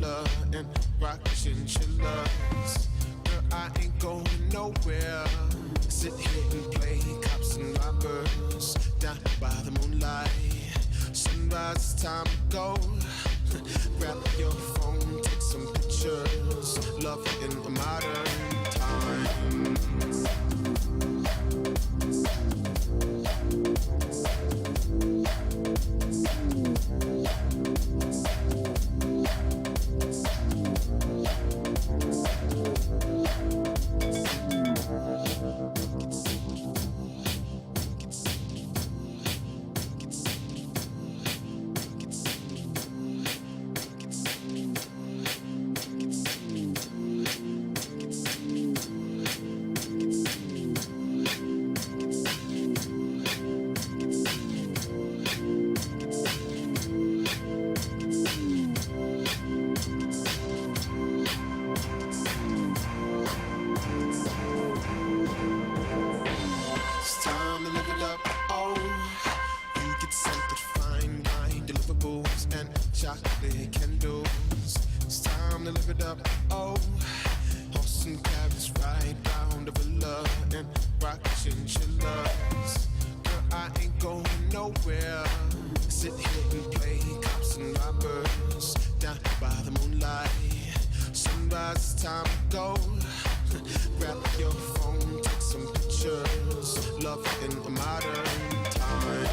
villa and rock chinchillas. Girl, I ain't going nowhere. Sit here and play cops and robbers down by the moonlight. Sunrise, time to go. Grab your phone, take some pictures. Love in a modern time. Chocolate candles, it's time to live it up. Oh, horse and carriage ride round the villa and rock chinchillas. Girl, I ain't going nowhere. Sit here and play cops and robbers down by the moonlight. Sunrise, time to go. Grab your phone, take some pictures. Love in a modern time.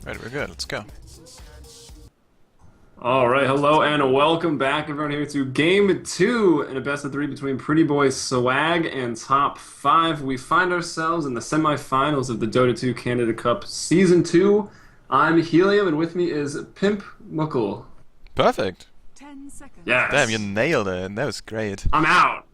Right, we're good. Let's go. All right, hello and welcome back, everyone, here to Game 2 in a best-of-3 between Pretty Boy Swag and Top 5. We find ourselves in the semifinals of the Dota 2 Canada Cup Season 2. I'm Helium, and with me is Pimp Muckle. Perfect. 10 seconds. Yes. Damn, you nailed it. That was great. I'm out.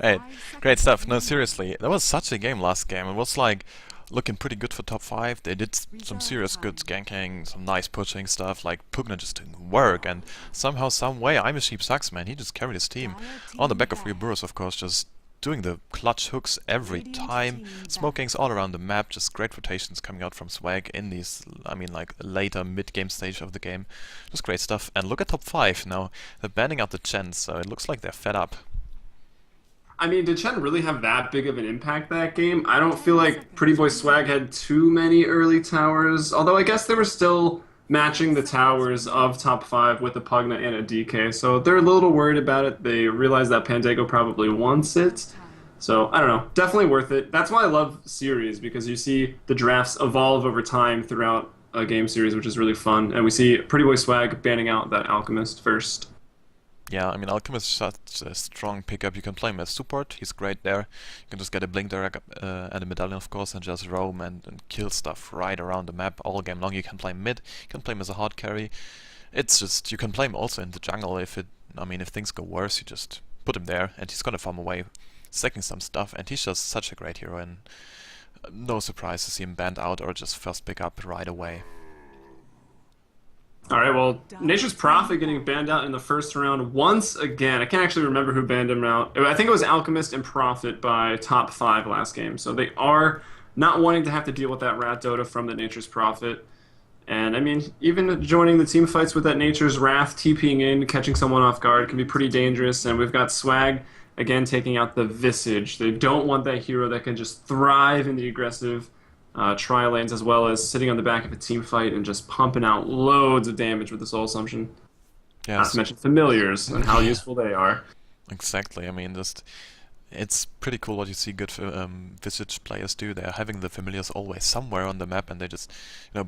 Right, great stuff. No, seriously, that was such a game last game. It was like looking pretty good for top 5. They did some serious good ganking, some nice pushing stuff, like Pugna just didn't work, and somehow, some way, I'm a Sheep sucks, man. He just carried his team. On the back of Reburus, of course, just doing the clutch hooks every time. Smokings all around the map, just great rotations coming out from Swag in these, I mean, like, later mid-game stage of the game. Just great stuff. And look at top 5 now. They're banning out the Chen, so it looks like they're fed up. I mean, did Chen really have that big of an impact that game? I don't feel like Pretty Boy Swag had too many early towers, although I guess they were still matching the towers of top 5 with a Pugna and a DK, so they're a little worried about it. They realize that Pandago probably wants it, so I don't know. Definitely worth it. That's why I love series, because you see the drafts evolve over time throughout a game series, which is really fun, and we see Pretty Boy Swag banning out that Alchemist first. Yeah, I mean, Alchemist is such a strong pickup. You can play him as support, he's great there. You can just get a Blink Direct and a Medallion, of course, and just roam and kill stuff right around the map all game long. You can play him mid, you can play him as a hard carry. It's just, you can play him also in the jungle if if things go worse, you just put him there and he's gonna farm away, stacking some stuff, and he's just such a great hero, and no surprise to see him banned out or just first pick up right away. Alright, well, Nature's Prophet getting banned out in the first round once again. I can't actually remember who banned him out. I think it was Alchemist and Prophet by top 5 last game. So they are not wanting to have to deal with that rat Dota from the Nature's Prophet. And I mean, even joining the team fights with that Nature's Wrath, TPing in, catching someone off guard can be pretty dangerous. And we've got Swag again taking out the Visage. They don't want that hero that can just thrive in the aggressive tri lanes, as well as sitting on the back of a team fight and just pumping out loads of damage with the Soul Assumption. Not Yes. to mention familiars and how useful they are. Exactly. I mean, just it's pretty cool what you see good Visage players do. They're having the familiars always somewhere on the map, and they just,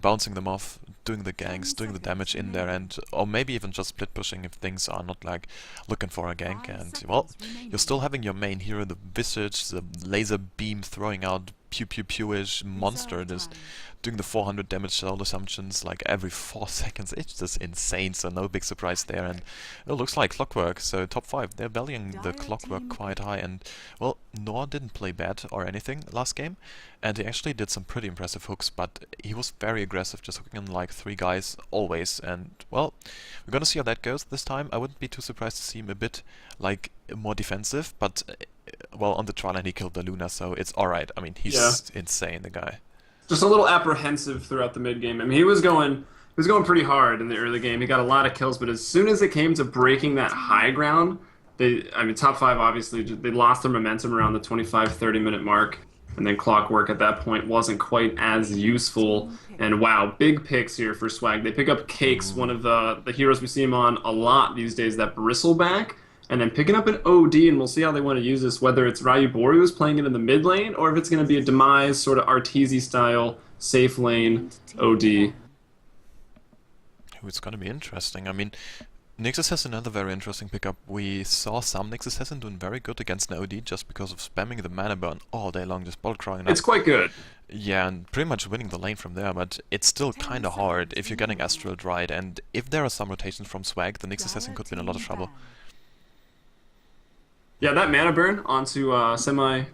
bouncing them off, doing the ganks, doing the damage in there, and or maybe even just split pushing if things are not like looking for a gank. And well, you're still having your main hero, the Visage, the laser beam throwing out pew pew pew-ish monster, just doing the 400 damage soul assumptions like every 4 seconds. It's just insane, so no big surprise there. And it looks like clockwork, so top 5, they're valuing the clockwork quite high. And well, Noah didn't play bad or anything last game, and he actually did some pretty impressive hooks, but he was very aggressive, just hooking on like 3 guys always. And well, we're gonna see how that goes this time. I wouldn't be too surprised to see him a bit like more defensive, but well, on the trial and he killed the Luna, so it's alright. I mean, he's insane, the guy. Just a little apprehensive throughout the mid game. I mean, he was going pretty hard in the early game. He got a lot of kills, but as soon as it came to breaking that high ground, top 5 obviously they lost their momentum around the 25-30 minute mark, and then Clockwork at that point wasn't quite as useful. And wow, big picks here for Swag. They pick up Cakes, one of the heroes we see him on a lot these days, that Bristleback. And then picking up an OD, and we'll see how they want to use this, whether it's Ryubori who's playing it in the mid lane, or if it's going to be a Demise, sort of Arteezy style, safe lane OD. Ooh, it's going to be interesting. I mean, Nixus has another very interesting pickup. We saw some Nixus Assassin doing very good against an OD just because of spamming the mana burn all day long, just bulk crying. It's quite good. Yeah, and pretty much winning the lane from there, but it's still kind of hard if you're getting Astraled right, and if there are some rotations from Swag, the Nixus Assassin could be in a lot of trouble. Yeah, that mana burn onto semi-carry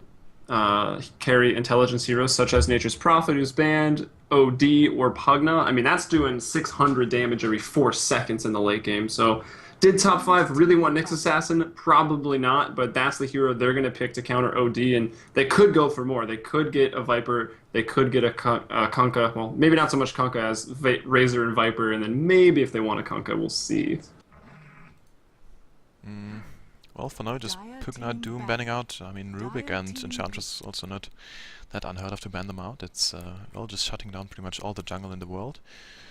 intelligence heroes such as Nature's Prophet, who's banned, OD, or Pugna. I mean, that's doing 600 damage every 4 seconds in the late game. So, did top 5 really want Nyx Assassin? Probably not, but that's the hero they're going to pick to counter OD, and they could go for more. They could get a Viper, they could get a Kunkka. Well, maybe not so much Kunkka as Razor and Viper, and then maybe if they want a Kunkka, we'll see. Well, for now, just Pugna, Doom banning out. I mean, Rubik and Enchantress also not that unheard of to ban them out. It's, well, just shutting down pretty much all the jungle in the world.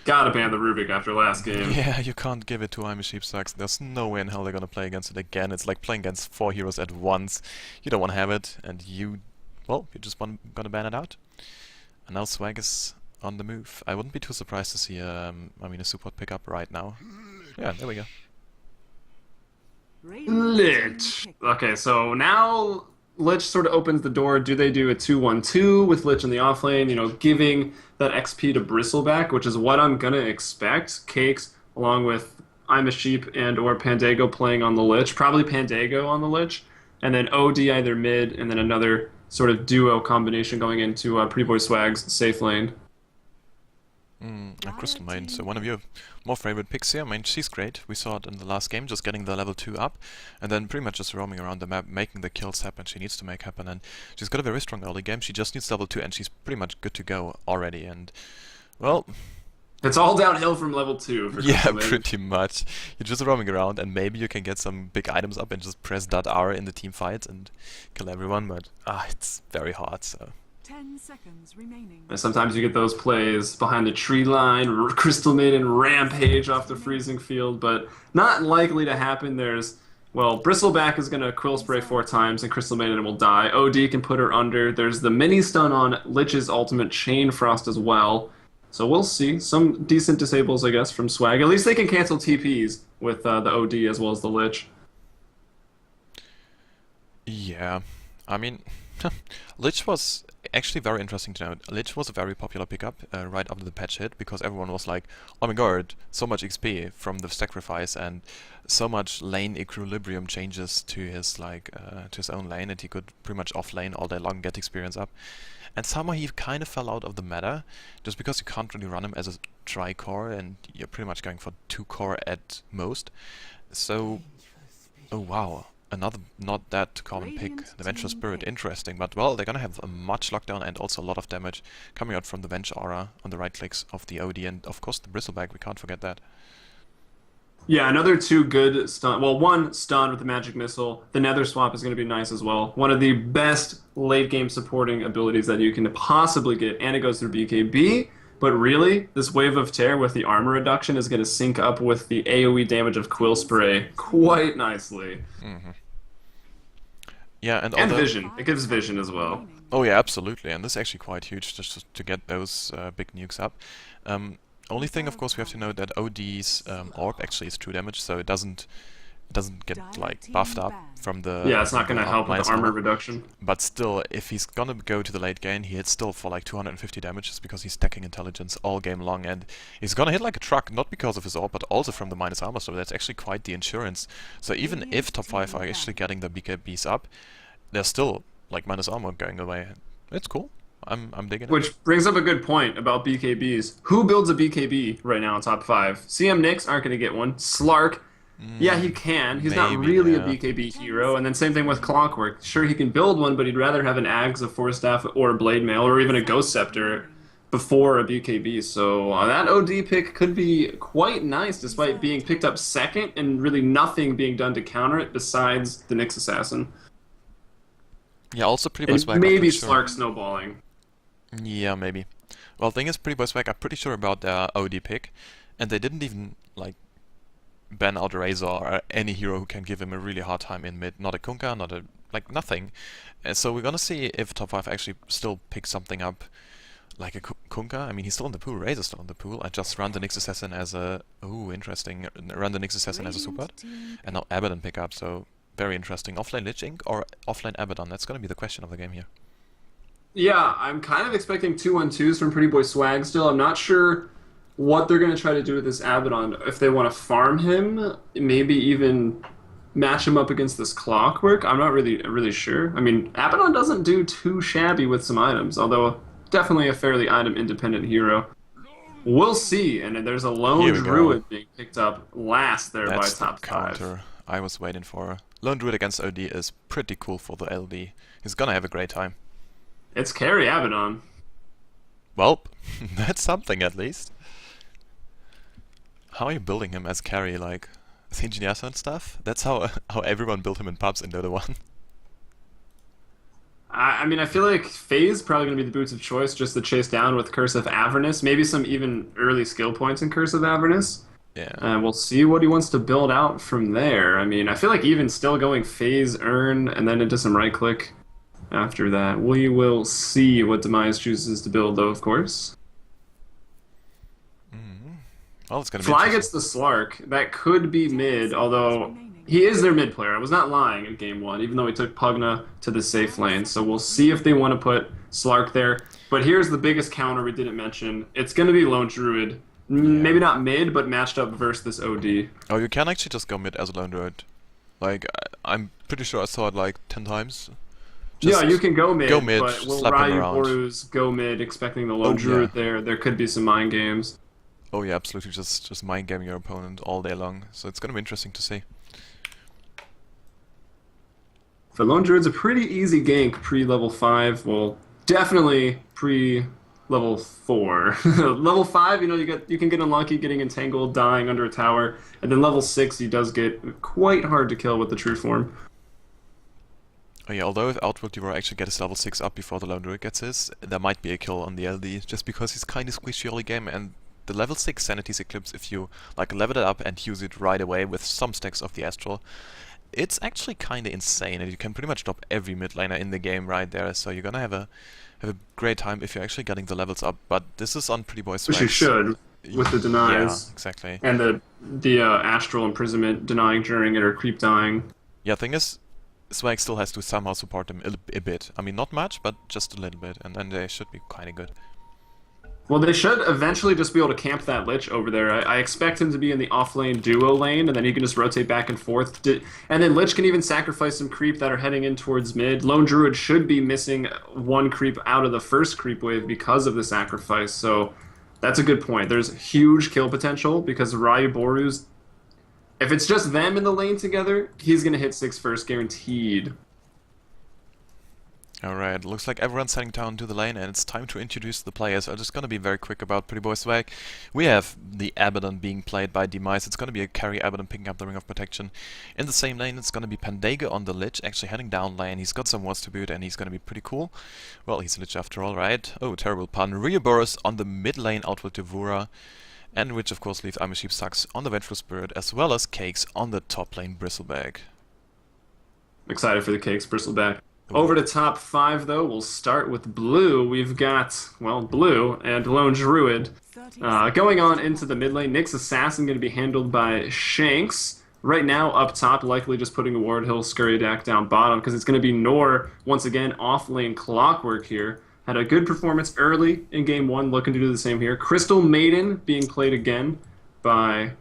Gotta ban the Rubik after last game. Yeah, you can't give it to I'm a Sheep Sucks. There's no way in hell they're gonna play against it again. It's like playing against 4 heroes at once. You don't want to have it, and well, you just gonna ban it out. And now Swag is on the move. I wouldn't be too surprised to see, a support pickup right now. Yeah, there we go. Lich. Okay, so now Lich sort of opens the door. Do they do a 2-1-2 with Lich in the offlane, giving that XP to Bristleback, which is what I'm going to expect. Cakes, along with I'm a Sheep and or Pandago playing on the Lich. Probably Pandago on the Lich. And then OD either mid, and then another sort of duo combination going into Pretty Boy Swag's safe lane. And Crystal Maiden, so one of your more favorite picks here. I mean, she's great. We saw it in the last game, just getting the level 2 up, and then pretty much just roaming around the map, making the kills happen she needs to make happen, and she's got a very strong early game. She just needs level 2, and she's pretty much good to go already, and, well... It's all downhill from level 2 for yeah, Crystal Maiden. pretty much. You're just roaming around, and maybe you can get some big items up and just press .R in the team fight and kill everyone, but, it's very hard, so... 10 seconds remaining. Sometimes you get those plays behind the tree line, Crystal Maiden rampage off the freezing field, but not likely to happen. Well, Bristleback is going to Quill Spray 4 times, and Crystal Maiden will die. OD can put her under. There's the mini stun on Lich's ultimate Chain Frost as well. So we'll see. Some decent disables, I guess, from Swag. At least they can cancel TPs with the OD as well as the Lich. Yeah, I mean, Lich was actually very interesting to note. Lich was a very popular pickup right after the patch hit, because everyone was like, oh my god, so much XP from the sacrifice and so much lane equilibrium changes to his to his own lane, and he could pretty much off lane all day long, get experience up. And somehow he kind of fell out of the meta, just because you can't really run him as a tri-core, and you're pretty much going for 2 core at most. So, oh wow. another not that common pick, the Venture Spirit. Interesting, but well, they're gonna have a much lockdown and also a lot of damage coming out from the Venge Aura on the right clicks of the OD, and of course the Bristleback, we can't forget that. Yeah, another two good stun. Well, one stun with the magic missile. The Nether Swap is going to be nice as well. One of the best late game supporting abilities that you can possibly get, and it goes through BKB. But really, this Wave of Tear with the armor reduction is going to sync up with the AoE damage of Quill Spray quite nicely. Yeah, and And although, vision. It gives vision as well. oh yeah, absolutely, and this is actually quite huge just to get those big nukes up. Only thing, of course, we have to know that OD's orb actually is true damage, so it doesn't get like buffed up from the Yeah, it's not going to help with minus the armor armor. reduction. But still, if he's gonna go to the late game, he hits still for like 250 damage just because he's stacking intelligence all game long, and he's gonna hit like a truck, not because of his orb, but also from the minus armor, so that's actually quite the insurance. So even if top 5 are actually getting the BKBs up, there's still like minus armor going away. It's cool. I'm digging it. Which brings up a good point about BKBs. Who builds a BKB right now in top 5? CM Nyx aren't going to get one. Slark, yeah, he can. He's not maybe, really yeah. a BKB hero. And then same thing with Clockwork. Sure, he can build one, but he'd rather have an Ags, a Force Staff, or a Blade Mail, or even a Ghost Scepter before a BKB. So that OD pick could be quite nice, despite being picked up second and really nothing being done to counter it besides the Nyx Assassin. Yeah, also Pretty Boy And Swag. I'm maybe pretty sure. Slark snowballing. Yeah, maybe. Well, thing is, Pretty Boy Swag, I'm pretty sure about their OD pick, and they didn't even like ban out Razor or any hero who can give him a really hard time in mid. Not a Kunkka, not a like nothing. So we're gonna see if top 5 actually still picks something up like a Kunkka. I mean, he's still in the pool. Razor's still in the pool. I just run the Nyx Assassin as a interesting. Run the Nyx Assassin as a support, and now Abaddon pick up. So very interesting. Offlane Lich Inc. or offlane Abaddon? That's gonna be the question of the game here. Yeah, I'm kind of expecting 2-1-2s from Pretty Boy Swag still. I'm not sure what they're going to try to do with this Abaddon. If they want to farm him, maybe even match him up against this Clockwork. I'm not really sure. I mean, Abaddon doesn't do too shabby with some items, although definitely a fairly item-independent hero. We'll see, and there's a Lone Here we go. Druid being picked up last there That's by the top 5. counter I was waiting for. Lone Druid against OD is pretty cool for the LD. He's gonna have a great time. It's carry Abaddon. Well, that's something at least. How are you building him as carry, like Engineers and stuff? That's how everyone built him in pubs in Dota 1. I mean, I feel like Phase probably going to be the boots of choice just to chase down with Curse of Avernus. Maybe some even early skill points in Curse of Avernus. Yeah. And we'll see what he wants to build out from there. I mean, I feel like even still going Phase, Earn, and then into some right-click after that. We will see what Demise chooses to build, though, of course. Well, it's gonna be Fly interesting. gets the Slark. That could be mid, although he is their mid player. I was not lying in game 1, even though he took Pugna to the safe lane. So we'll see if they want to put Slark there. But here's the biggest counter we didn't mention. It's going to be Lone Druid. Maybe not mid, but matched up versus this OD. Oh, you can actually just go mid as a Lone Druid. Like, I'm pretty sure I saw it like 10 times. Yeah, you can go mid, go mid, but will slap him Ryu around. Borus go mid expecting the Lone Oh, Druid yeah. there? There could be some mind games. Oh yeah, absolutely. Just mind gaming your opponent all day long. So it's gonna be interesting to see. For Lone Druid's a pretty easy gank pre-level 5. Well, definitely pre-level 4. Level 5, you can get unlucky getting entangled, dying under a tower, and then level 6 he does get quite hard to kill with the true form. Oh yeah, although if Outworld Devour actually gets level 6 up before the Lone Druid gets his, there might be a kill on the LD, just because he's kind of squishy early game, and the level 6 Sanity's Eclipse, if you like level it up and use it right away with some stacks of the Astral, it's actually kind of insane, and you can pretty much drop every mid laner in the game right there, so you're gonna have a great time if you're actually getting the levels up, but this is on Pretty Boy Swag. Which you should, with the denies. Yeah, exactly. And the Astral Imprisonment denying during it or creep dying. Yeah, thing is, Swag still has to somehow support them a bit. I mean, not much, but just a little bit, and then they should be kind of good. Well, they should eventually just be able to camp that Lich over there. I expect him to be in the off-lane duo lane, and then he can just rotate back and forth. And then Lich can even sacrifice some creep that are heading in towards mid. Lone Druid should be missing one creep out of the first creep wave because of the sacrifice, so that's a good point. There's huge kill potential because Ryu Borus, If it's just them in the lane together, he's gonna hit 6 first, guaranteed. Alright, looks like everyone's heading down to the lane and it's time to introduce the players. I'm just gonna be very quick about Pretty Boy Swag. We have the Abaddon being played by Demise. It's gonna be a carry Abaddon picking up the Ring of Protection. In the same lane it's gonna be Pandago on the Lich, actually heading down lane. He's got some wards to boot and he's gonna be pretty cool. Well, he's a Lich after all, right? Oh, terrible pun. Rioboros on the mid lane out with Devura. And which of course leaves I'm a Sheep Sucks on the Vengeful Spirit as well as Cakes on the top lane Bristleback. I'm excited for the Cakes, Bristleback. Over to top 5, though, we'll start with blue. We've got, well, blue and Lone Druid. Going on into the mid lane, Nyx Assassin going to be handled by Shanks. Right now, up top, likely just putting a ward. He'll scurry back down bottom because it's going to be Nor, once again, off lane Clockwork here. Had a good performance early in game 1, looking to do the same here. Crystal Maiden being played again by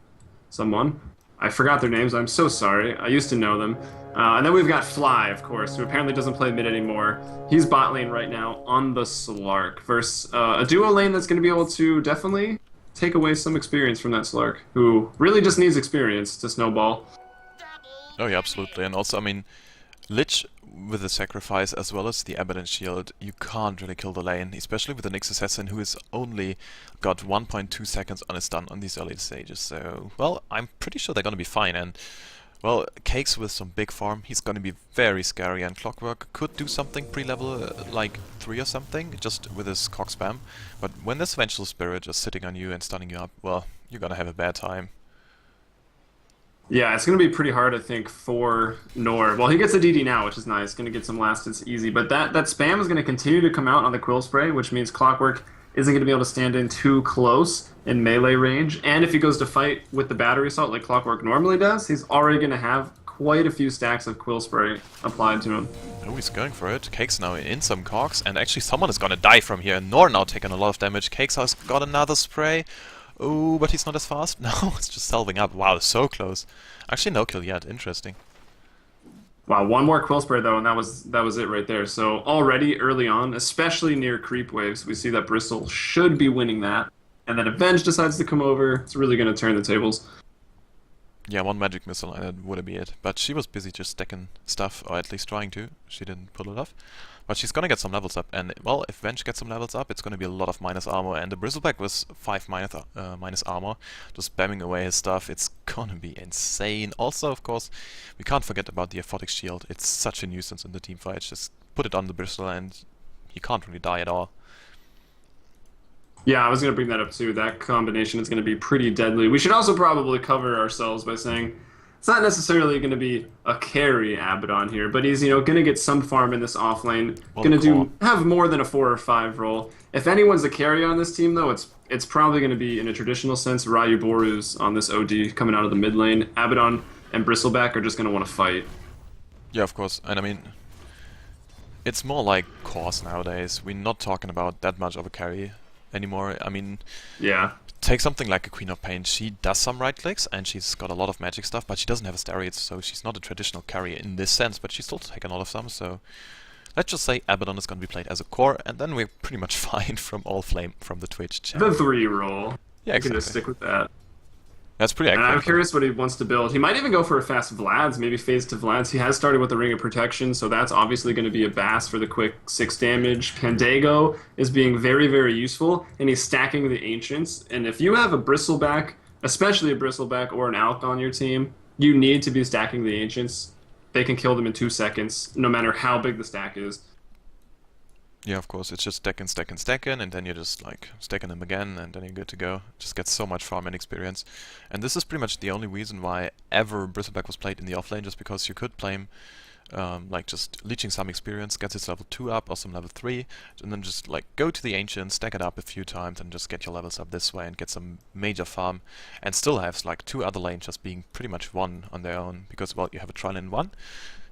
someone. I forgot their names, I'm so sorry. I used to know them. And then we've got Fly, of course, who apparently doesn't play mid anymore. He's bot lane right now on the Slark versus a duo lane that's going to be able to definitely take away some experience from that Slark, who really just needs experience to snowball. Oh yeah, absolutely. And also, I mean, Lich with the sacrifice as well as the Abaddon shield, you can't really kill the lane, especially with the Nyx Assassin who has only got 1.2 seconds on his stun on these early stages. So, well, I'm pretty sure they're gonna be fine. And well, Cakes with some big farm, he's gonna be very scary, and Clockwork could do something pre-level like 3 or something, just with his cock spam. But when this Vengeful Spirit is sitting on you and stunning you up, well, you're gonna have a bad time. Yeah, it's going to be pretty hard, I think, for Nor. Well, he gets a DD now, which is nice. Going to get some last hits easy. But that spam is going to continue to come out on the Quill Spray, which means Clockwork isn't going to be able to stand in too close in melee range. And if he goes to fight with the Battery Assault like Clockwork normally does, he's already going to have quite a few stacks of Quill Spray applied to him. Oh, he's going for it. Cakes now in some cogs, and actually someone is going to die from here. Nor now taking a lot of damage. Cakes has got another spray. Oh, but he's not as fast. No, it's just salving up. Wow, so close. Actually, no kill yet. Interesting. Wow, one more Quill Spray though, and that was it right there. So already early on, especially near creep waves, we see that Bristle should be winning that. And then Avenge decides to come over. It's really going to turn the tables. Yeah, one magic missile and that would be it. But she was busy just stacking stuff, or at least trying to. She didn't pull it off. But she's gonna get some levels up, and well, if Venge gets some levels up, it's gonna be a lot of minus armor, and the Bristleback with 5 minus armor, just spamming away his stuff, it's gonna be insane. Also, of course, we can't forget about the Aphotic Shield. It's such a nuisance in the team fight. Just put it on the Bristle and he can't really die at all. Yeah, I was going to bring that up too. That combination is going to be pretty deadly. We should also probably cover ourselves by saying it's not necessarily going to be a carry Abaddon here, but he's, going to get some farm in this off lane. Going to have more than a 4 or 5 roll. If anyone's a carry on this team, though, it's probably going to be, in a traditional sense, Ryuboru's on this OD coming out of the mid lane. Abaddon and Bristleback are just going to want to fight. Yeah, of course. And I mean, it's more like cores nowadays. We're not talking about that much of a carry anymore. I mean, yeah. Take something like a Queen of Pain. She does some right clicks and she's got a lot of magic stuff, but she doesn't have a Steroids, so she's not a traditional carry in this sense, but she's still taken a lot of them, so let's just say Abaddon is going to be played as a core, and then we're pretty much fine from all flame from the Twitch channel. The 3 roll. Yeah, exactly. I'm going to stick with that. That's pretty accurate. And I'm curious what he wants to build. He might even go for a fast Vlad's, maybe phase to Vlad's. He has started with the Ring of Protection, so that's obviously going to be a Bass for the quick 6 damage. Pandago is being very, very useful, and he's stacking the Ancients. And if you have a Bristleback, especially a Bristleback or an Alk on your team, you need to be stacking the Ancients. They can kill them in 2 seconds, no matter how big the stack is. Yeah, of course, it's just stacking, stacking, stacking, and then you're just like stacking them again, and then you're good to go. Just get so much farm and experience. And this is pretty much the only reason why ever Bristleback was played in the offlane, just because you could play him like just leeching some experience, gets his level 2 up or some level 3, and then just like go to the Ancient, stack it up a few times, and just get your levels up this way and get some major farm, and still have like 2 other lanes just being pretty much one on their own, because well, you have a trial in one,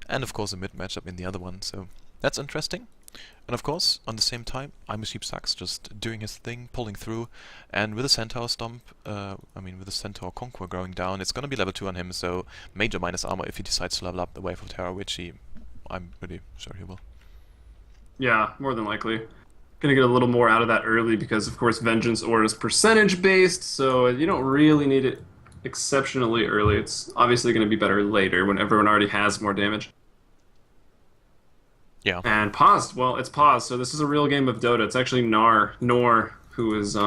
and of course a mid matchup in the other one, so that's interesting. And of course, on the same time, I'm a Sheep Sucks, just doing his thing, pulling through, and with a Centaur Stomp, with a Centaur Conquer going down, it's gonna be level 2 on him, so major minus armor if he decides to level up the Wave of Terror, which I'm pretty sure he will. Yeah, more than likely. Gonna get a little more out of that early because, of course, Vengeance Aura is percentage based, so you don't really need it exceptionally early. It's obviously going to be better later when everyone already has more damage. Yeah. And paused. Well, it's paused, so this is a real game of Dota. It's actually Nor who is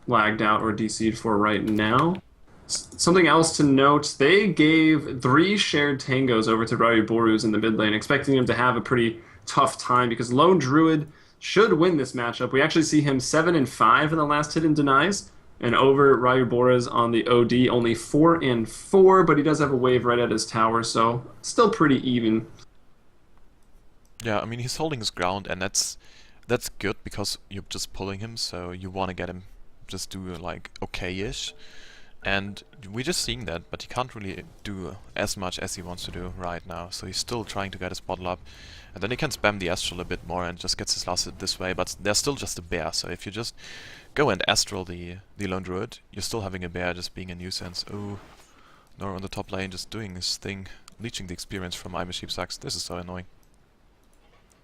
lagged out or DC'd for right now. Something else to note, they gave 3 shared tangos over to Ryu Borus in the mid lane, expecting him to have a pretty tough time because Lone Druid should win this matchup. We actually see him 7 and 5 in the last hidden denies, and over Ryu Boras on the OD only 4 and 4, but he does have a wave right at his tower, so still pretty even. Yeah, I mean he's holding his ground, and that's good because you're just pulling him, so you want to get him just do like okay-ish. And we're just seeing that, but he can't really do as much as he wants to do right now. So he's still trying to get his bottle up. And then he can spam the Astral a bit more and just gets his last hit this way, but they're still just a bear. So if you just go and Astral the Lone Druid, you're still having a bear just being a nuisance. Oh, Nor on the top lane just doing his thing, leeching the experience from I'm a Sheep Sucks. This is so annoying.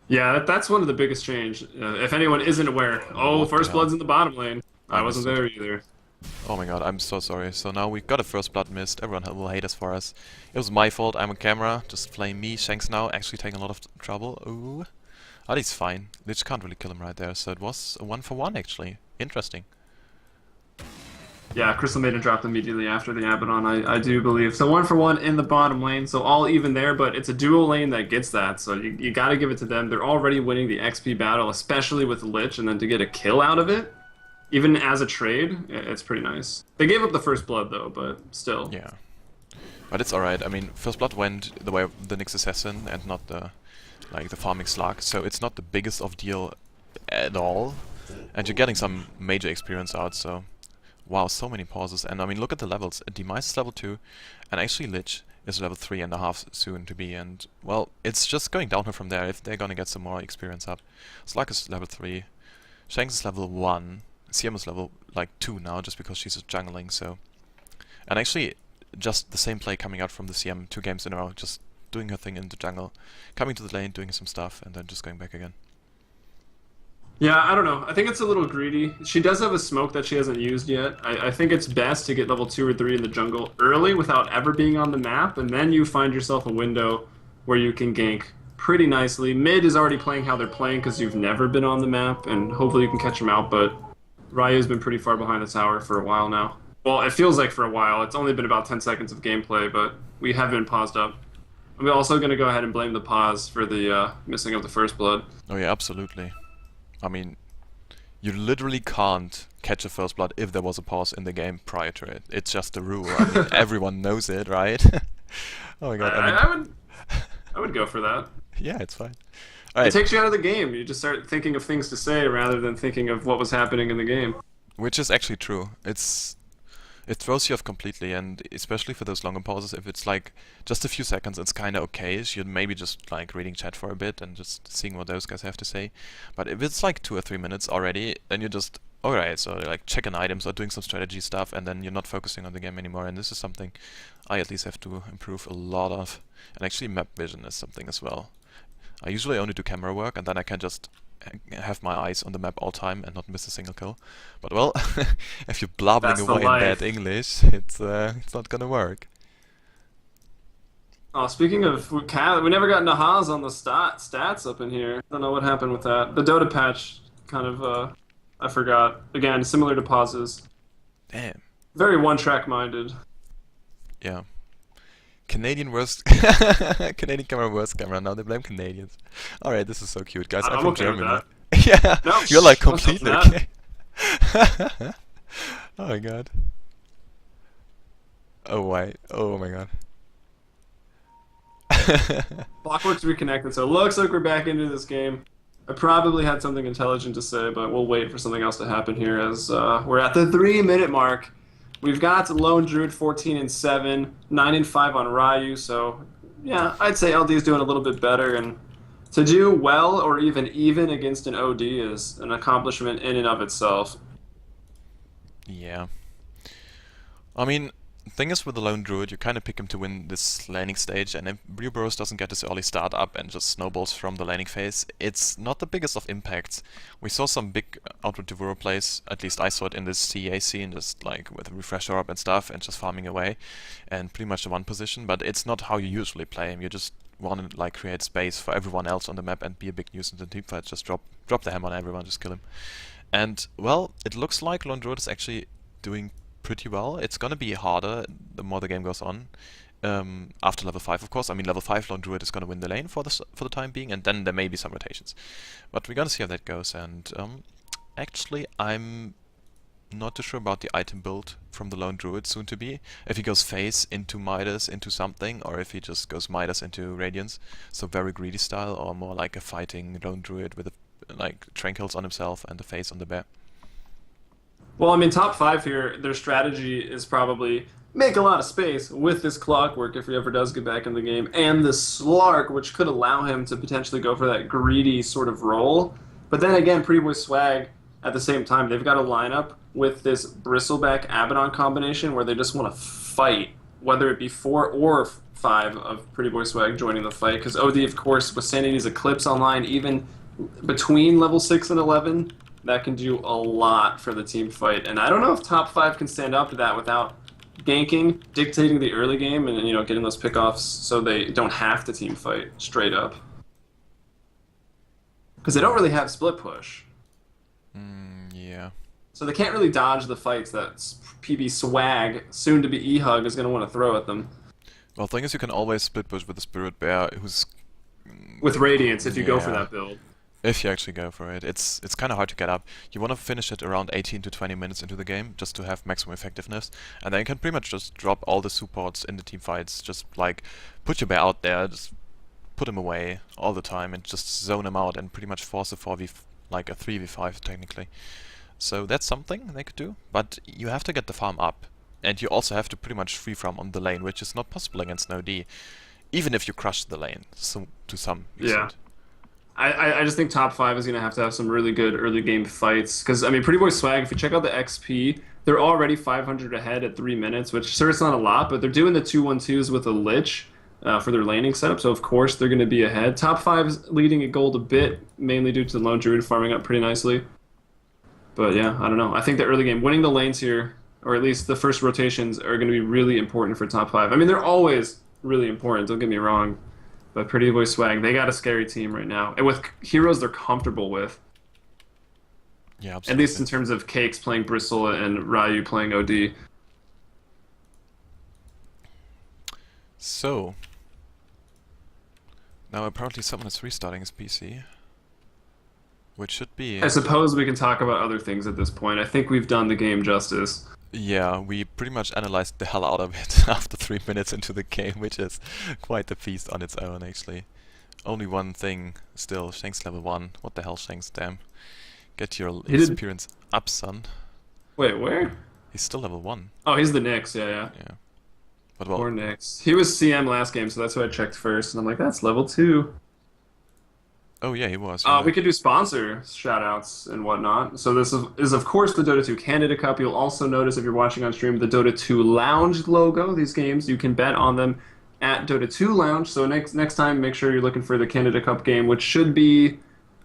Yeah, that's one of the biggest change. If anyone isn't aware, What the First hell? Blood's in the bottom lane. I I wasn't missed it. there either. Oh my god, I'm so sorry. So now we got a first blood missed. Everyone will hate us for us. It was my fault. I'm on camera. Just flame me. Shanks now actually taking a lot of trouble. Ooh. Oh, he's fine. Lich can't really kill him right there. So it was a 1-for-1 actually. Interesting. Yeah, Crystal Maiden dropped immediately after the Abaddon, I do believe. So 1-for-1 in the bottom lane, so all even there, but it's a dual lane that gets that, so you gotta give it to them. They're already winning the XP battle, especially with Lich, and then to get a kill out of it, even as a trade, it's pretty nice. They gave up the first blood though, but still. Yeah. But it's alright. I mean, first blood went the way of the Nyx Assassin and not the farming slug, so it's not the biggest of deal at all. And you're getting some major experience out, so wow, so many pauses. And I mean, look at the levels. Demise is level 2, and actually Lich is level 3.5 soon to be. And well, it's just going downhill from there if they're gonna get some more experience up. Slug is level 3, Shanks is level 1, CM is level like 2 now just because she's jungling. So, and actually, just the same play coming out from the CM 2 games in a row, just doing her thing in the jungle, coming to the lane, doing some stuff, and then just going back again. Yeah, I don't know. I think it's a little greedy. She does have a smoke that she hasn't used yet. I think it's best to get level 2 or 3 in the jungle early without ever being on the map, and then you find yourself a window where you can gank pretty nicely. Mid is already playing how they're playing because you've never been on the map, and hopefully you can catch them out, but Ryu's been pretty far behind the tower for a while now. Well, it feels like for a while. It's only been about 10 seconds of gameplay, but we have been paused up. I'm also going to go ahead and blame the pause for the missing of the first blood. Oh yeah, absolutely. I mean, you literally can't catch a first blood if there was a pause in the game prior to it. It's just a rule. I mean, everyone knows it, right? Oh my god. I would go for that. Yeah, it's fine. It Alright, takes you out of the game. You just start thinking of things to say rather than thinking of what was happening in the game. which is actually true. It throws you off completely, and especially for those longer pauses, if it's like just a few seconds, it's kind of okay. You'd maybe just like reading chat for a bit and just seeing what those guys have to say. But if it's like 2 or 3 minutes already, then you're just alright. So like checking items or doing some strategy stuff, and then you're not focusing on the game anymore. And this is something I at least have to improve a lot of. And actually, map vision is something as well. I usually only do camera work, and then I can just have my eyes on the map all time and not miss a single kill. But well, if you're blabbering That's the away in life. bad English, it's not gonna work. Oh, speaking of, we never got Nahaz on the stats up in here. I don't know what happened with that. The Dota patch kind of, I forgot. Again, similar to pauses. Damn. Very one-track minded. Yeah. Canadian worst Canadian camera worst camera. Now they blame Canadians. Alright, this is so cute, guys. I'm from okay with Germany. Yeah, No, you're like what's up with completely okay. Oh my god. Oh why? Oh my god. Clockwork's reconnected, so it looks like we're back into this game. I probably had something intelligent to say, but we'll wait for something else to happen here as we're at the 3-minute mark. We've got Lone Druid 14 and 7, 9 and 5 on Ryu, so yeah, I'd say LD is doing a little bit better, and to do well or even against an OD is an accomplishment in and of itself. Yeah. I mean, thing is with the lone druid, you kind of pick him to win this laning stage, and if Brewboros doesn't get this early start up and just snowballs from the laning phase, it's not the biggest of impacts. We saw some big Outward Devourer plays, at least I saw it in this CEA scene, just like with a refresher up and stuff, and just farming away, and pretty much the one position, but it's not how you usually play him. You just want to like create space for everyone else on the map and be a big nuisance in teamfights, just drop the hammer on everyone, just kill him. And, well, it looks like lone druid is actually doing pretty well. It's gonna be harder the more the game goes on. After level 5, of course. I mean, level 5 lone druid is gonna win the lane for the time being, and then there may be some rotations. But we're gonna see how that goes. And actually, I'm not too sure about the item build from the lone druid soon to be. If he goes phase into Midas into something, or if he just goes Midas into Radiance, so very greedy style, or more like a fighting lone druid with like Tranquils on himself and a face on the bear. Well, I mean, top 5 here, their strategy is probably make a lot of space with this Clockwork if he ever does get back in the game, and this Slark, which could allow him to potentially go for that greedy sort of role. But then again, Pretty Boy Swag, at the same time, they've got a lineup with this Bristleback Abaddon combination where they just want to fight, whether it be 4 or 5 of Pretty Boy Swag joining the fight, because OD, of course, with Sanity's Eclipse online, even between level 6 and 11, that can do a lot for the team fight. And I don't know if top 5 can stand up to that without ganking, dictating the early game, and getting those pickoffs so they don't have to team fight straight up. Because they don't really have split push. Yeah. So they can't really dodge the fights that PB Swag, soon to be E-Hug, is going to want to throw at them. Well, the thing is, you can always split push with the Spirit Bear, who's... With Radiance, if you go for Yeah. that build. If you actually go for it. It's kind of hard to get up. You want to finish it around 18 to 20 minutes into the game, just to have maximum effectiveness. And then you can pretty much just drop all the supports in the team fights. Just, like, put your bear out there, just put him away all the time, and just zone him out, and pretty much force a like a 3v5, technically. So that's something they could do, but you have to get the farm up. And you also have to pretty much free farm on the lane, which is not possible against no D. Even if you crush the lane, so, to some extent. Yeah. I just think top 5 is going to have some really good early game fights. Because, I mean, Pretty Boy Swag, if you check out the XP, they're already 500 ahead at 3 minutes, which, sure, it's not a lot, but they're doing the 2-1-2s with a Lich for their laning setup, so of course they're going to be ahead. Top 5 is leading at gold a bit, mainly due to the Lone Druid farming up pretty nicely. But yeah, I don't know. I think the early game, winning the lanes here, or at least the first rotations, are going to be really important for top 5. I mean, they're always really important, don't get me wrong. But Pretty Boy Swag, they got a scary team right now. And with heroes they're comfortable with. Yeah, absolutely. At least in terms of Cakes playing Bristle and Ryu playing OD. So, now apparently someone is restarting his PC. Which should be... I suppose we can talk about other things at this point. I think we've done the game justice. Yeah, we pretty much analyzed the hell out of it after 3 minutes into the game, which is quite a feast on its own, actually. Only one thing still, Shanks level 1. What the hell, Shanks, damn. Get your experience up, son. Wait, where? He's still level 1. Oh, he's the Nyx, yeah. Yeah. But well, Poor Nyx. He was CM last game, so that's who I checked first, and I'm like, that's level 2. oh yeah, he was. We could do sponsor shoutouts and whatnot. So this is of course the Dota 2 Canada Cup. You'll also notice if you're watching on stream the Dota 2 Lounge logo. These games, you can bet on them at Dota 2 Lounge. So next time, make sure you're looking for the Canada Cup game, which should be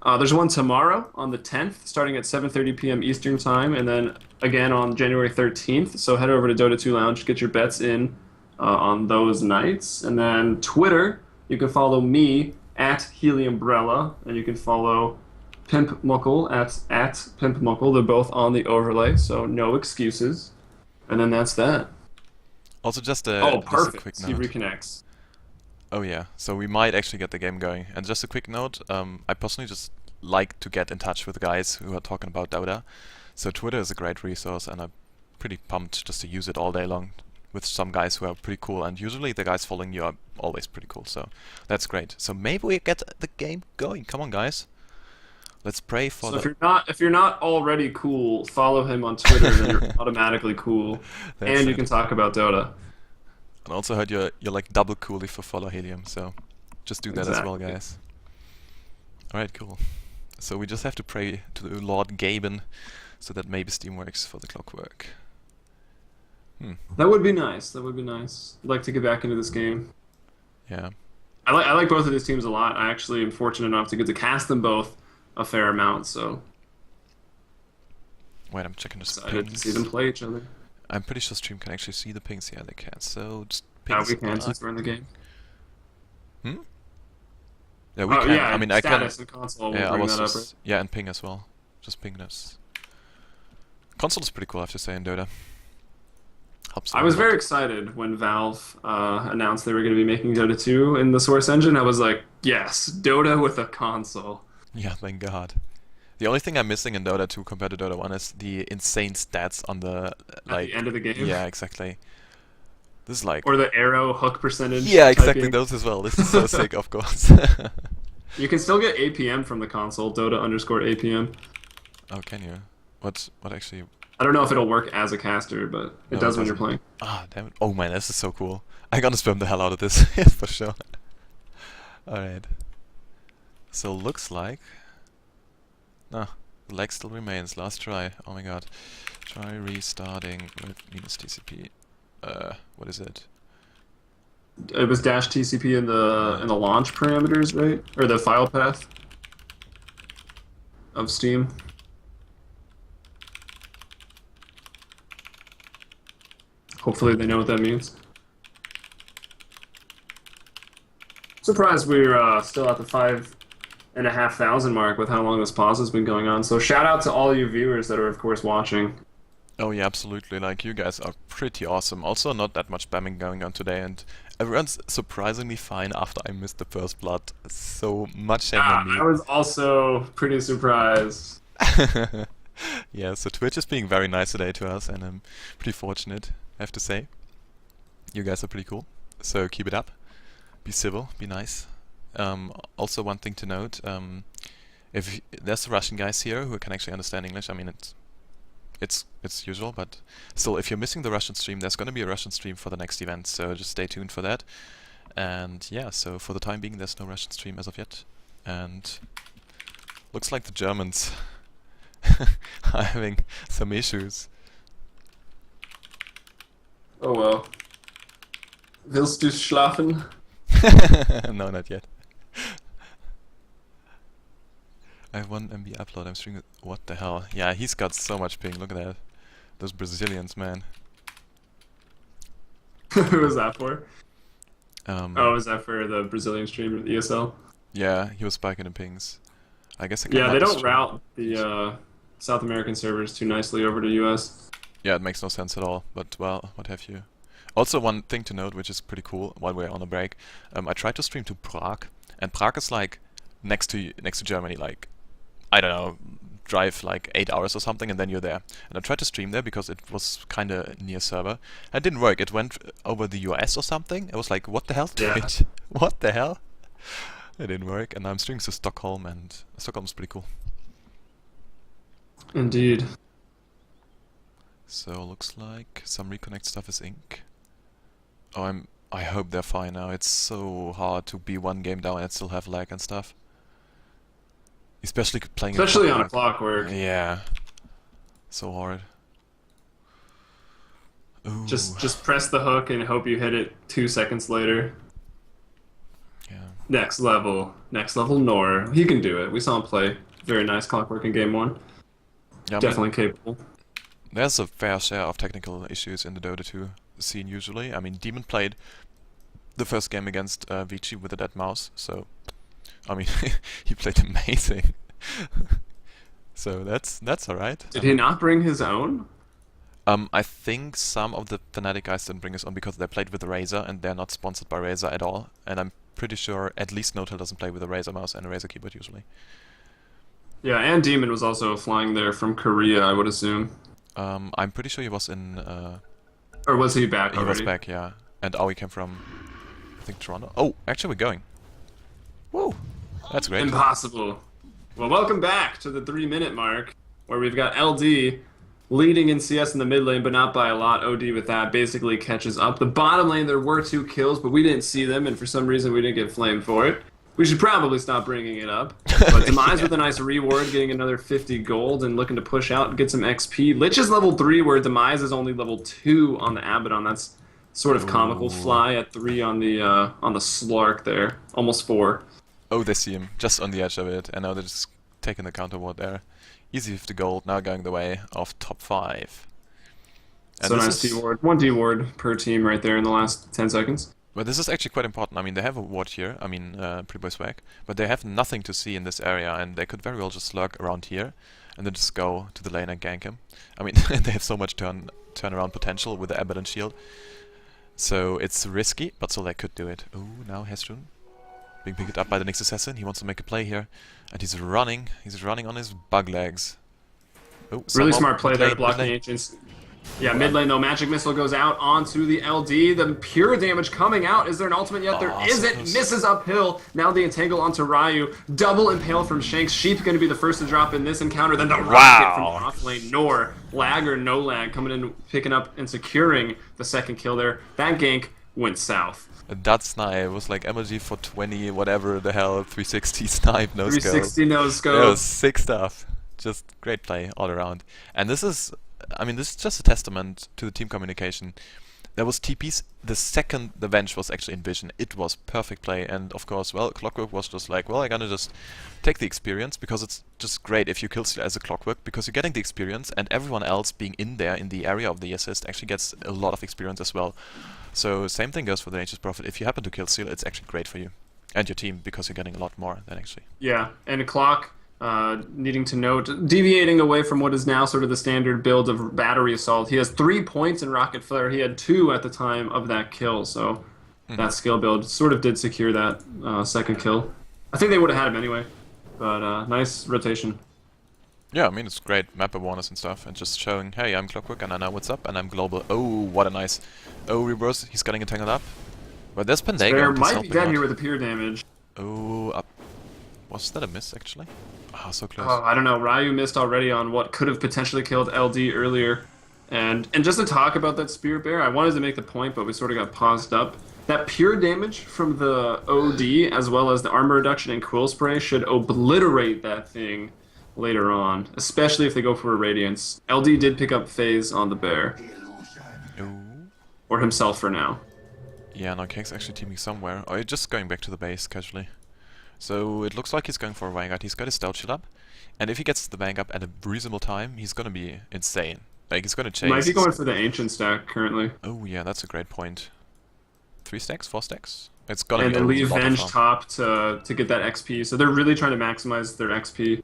there's one tomorrow on the 10th, starting at 7:30 p.m. Eastern time, and then again on January 13th. So head over to Dota 2 Lounge, get your bets in on those nights, and then Twitter, you can follow me at Heliumbrella, and you can follow Pimp Muckle at Pimp Muckle. They're both on the overlay, so no excuses. And then that's that. Also just Oh, just a perfect. quick He note. reconnects. Oh yeah, so we might actually get the game going. And just a quick note, I personally just like to get in touch with guys who are talking about Dota. So Twitter is a great resource, and I'm pretty pumped just to use it all day long with some guys who are pretty cool, and usually the guys following you are always pretty cool, so that's great. So maybe we get the game going. Come on, guys. Let's pray for So if you're not already cool, follow him on Twitter, and you're automatically cool. That's And you it. can talk about Dota. And I also heard you're like double cool if you follow Helium, so just do that as well, Exactly. guys. Alright, cool. So we just have to pray to the Lord Gaben so that maybe Steam works for the clockwork. That would be nice. That would be nice. I'd like to get back into this game. Yeah. I like both of these teams a lot. I actually am fortunate enough to get to cast them both a fair amount, so Wait, I'm checking the excited to pings. see them play each other. I'm pretty sure stream can actually see the pings. Yeah, they can. So just Yeah, pings. we can since we're in the game. Yeah, we Oh can. yeah, I mean, I can. status and console will Yeah, I bring was that up. just, yeah, and ping as well. Just ping this. Console is pretty cool, I have to say, in Dota. Helps I a was lot. very excited when Valve announced they were going to be making Dota 2 in the Source engine. I was like, yes, Dota with a console. Yeah, thank God. The only thing I'm missing in Dota 2 compared to Dota 1 is the insane stats on the At the end of the game. Yeah, exactly. This is like Or the arrow hook percentage. yeah, exactly typing. those as well. This is so sick, of course. You can still get APM from the console, Dota_APM. Oh, can you? What actually? I don't know if it'll work as a caster, but it No, does it when you're doesn't. playing. Ah, damn it! Oh man, this is so cool. I'm gonna spam the hell out of this for sure. All right. So looks like. No, the lag still remains. Last try. Oh my God. Try restarting with -TCP. What is it? It was dash TCP in the launch parameters, right? Or the file path of Steam. Hopefully they know what that means. Surprised we're still at the 5,500 mark with how long this pause has been going on. So shout out to all you viewers that are of course watching. Oh yeah, absolutely. Like, you guys are pretty awesome. Also, not that much spamming going on today, and everyone's surprisingly fine after I missed the first blood. So much shame on me. I was also pretty surprised. Yeah, so Twitch is being very nice today to us, and I'm pretty fortunate, I have to say. You guys are pretty cool, so keep it up. Be civil, be nice. Also, one thing to note, if there's Russian guys here who can actually understand English, I mean, it's usual, but still, if you're missing the Russian stream, there's going to be a Russian stream for the next event, so just stay tuned for that. And yeah, so for the time being, there's no Russian stream as of yet. And looks like the Germans are having some issues. Oh well. Willst du schlafen? No, not yet. I have 1 MB upload, I'm streaming it. What the hell? Yeah, he's got so much ping, look at that. Those Brazilians, man. Who was that for? Um, Oh, was that for the Brazilian streamer, the ESL? Yeah, he was spiking the pings. I guess I can Yeah, map they the don't stream. route the South American servers too nicely over to US. Yeah, it makes no sense at all, but well, what have you. Also, one thing to note, which is pretty cool while we're on a break, I tried to stream to Prague, and Prague is like next to Germany, like, I don't know, drive like 8 hours or something, and then you're there. And I tried to stream there because it was kind of near server. It didn't work. It went over the US or something. I was like, what the hell, Yeah. Twitch? What the hell? It didn't work, and I'm streaming to Stockholm, and Stockholm's pretty cool. Indeed. So looks like some reconnect stuff is ink. Oh, I hope they're fine now. It's so hard to be one game down and still have lag and stuff. Especially playing. Especially on a clockwork. Yeah. So hard. Ooh. Just press the hook and hope you hit it 2 seconds later. Yeah. Next level Nor. He can do it. We saw him play. Very nice clockwork in game 1. Yeah, I mean, Definitely capable. there's a fair share of technical issues in the Dota 2 scene usually. I mean, Demon played the first game against Vici with a dead mouse, so I mean, he played amazing. So that's alright. Did he not bring his own? I think some of the Fnatic guys didn't bring us on because they played with the Razer and they're not sponsored by Razer at all. And I'm pretty sure at least Notel doesn't play with a Razer mouse and a Razer keyboard usually. Yeah, and Demon was also flying there from Korea, I would assume. I'm pretty sure he was in. Or was he back He already? was back, yeah. And Aoi came from, I think, Toronto. Oh, actually, we're going. Whoa, that's great. Impossible. Well, welcome back to the 3-minute mark, where we've got LD leading in CS in the mid lane, but not by a lot. OD with that basically catches up. The bottom lane, there were 2 kills, but we didn't see them, and for some reason we didn't get flamed for it. We should probably stop bringing it up. But Demise with a nice reward, getting another 50 gold and looking to push out and get some XP. Lich is level 3, where Demise is only level 2 on the Abaddon. That's sort of comical. Fly at 3 on the Slark there. Almost 4. Oh, they see him just on the edge of it, and now they're just taking the counter ward there. Easy 50 gold, now going the way of top 5. And So nice D-ward. 1 D-ward per team right there in the last 10 seconds. But this is actually quite important. I mean, they have a ward here, I mean, Pretty Boy Swag, but they have nothing to see in this area, and they could very well just lurk around here, and then just go to the lane and gank him. I mean, they have so much turnaround potential with the Abaddon shield, so it's risky, but still they could do it. Oh, now Hestrun being picked up by the Nyx Assassin. He wants to make a play here, and he's running on his bug legs. Oh, Really smart play there to block the Ancients. Yeah, mid lane though, Magic Missile goes out onto the LD. The pure damage coming out. Is there an ultimate yet? There isn't. Misses uphill. Now the Entangle onto Ryu. Double Impale from Shanks. Sheep going to be the first to drop in this encounter. Then the rocket from off lane. Nor. Lag or no lag coming in, picking up and securing the second kill there. That gank went south. That snipe was like MLG for 20, whatever the hell, 360 snipe, no scope. 360 no scope. It was sick stuff. Just great play all around. And this is, I mean, this is just a testament to the team communication. There was TPs the second the Venge was actually in vision. It was perfect play, and of course, well, Clockwork was just like, well, I'm gonna just take the experience, because it's just great if you kill steal as a Clockwork, because you're getting the experience, and everyone else being in there in the area of the assist actually gets a lot of experience as well. So same thing goes for the Nature's Prophet. If you happen to kill steal, it's actually great for you and your team, because you're getting a lot more than actually. Yeah, and a Clock, needing to note, deviating away from what is now sort of the standard build of Battery Assault. He has 3 points in Rocket Flare. He had 2 at the time of that kill, so that skill build sort of did secure that second kill. I think they would have had him anyway, but nice rotation. Yeah, I mean, it's great map awareness and stuff, and just showing, hey, I'm Clockwork and I know what's up, and I'm global. Oh, what a nice... Oh, reverse, he's getting entangled up. But there's Pendagon. There might be dead here with the pure damage. Oh, up. Was that a miss, actually? Ah, so close. Oh, I don't know. Ryu missed already on what could have potentially killed LD earlier. And just to talk about that Spirit Bear, I wanted to make the point, but we sort of got paused up. That pure damage from the OD, as well as the armor reduction and Quill Spray, should obliterate that thing later on, especially if they go for a Radiance. LD did pick up phase on the Bear. Ooh. Or himself for now. Yeah, no, Cake's actually teaming somewhere. Or just going back to the base, casually. So it looks like he's going for a Vanguard. He's got his Stout Shield up. And if he gets the Vanguard at a reasonable time, he's gonna be insane. Like, he's gonna chase... Might be going for the Ancient stack currently. Oh yeah, that's a great point. 3 stacks? 4 stacks? It's gonna and be then a leave lot of Venge fun. top to get that XP. So they're really trying to maximize their XP.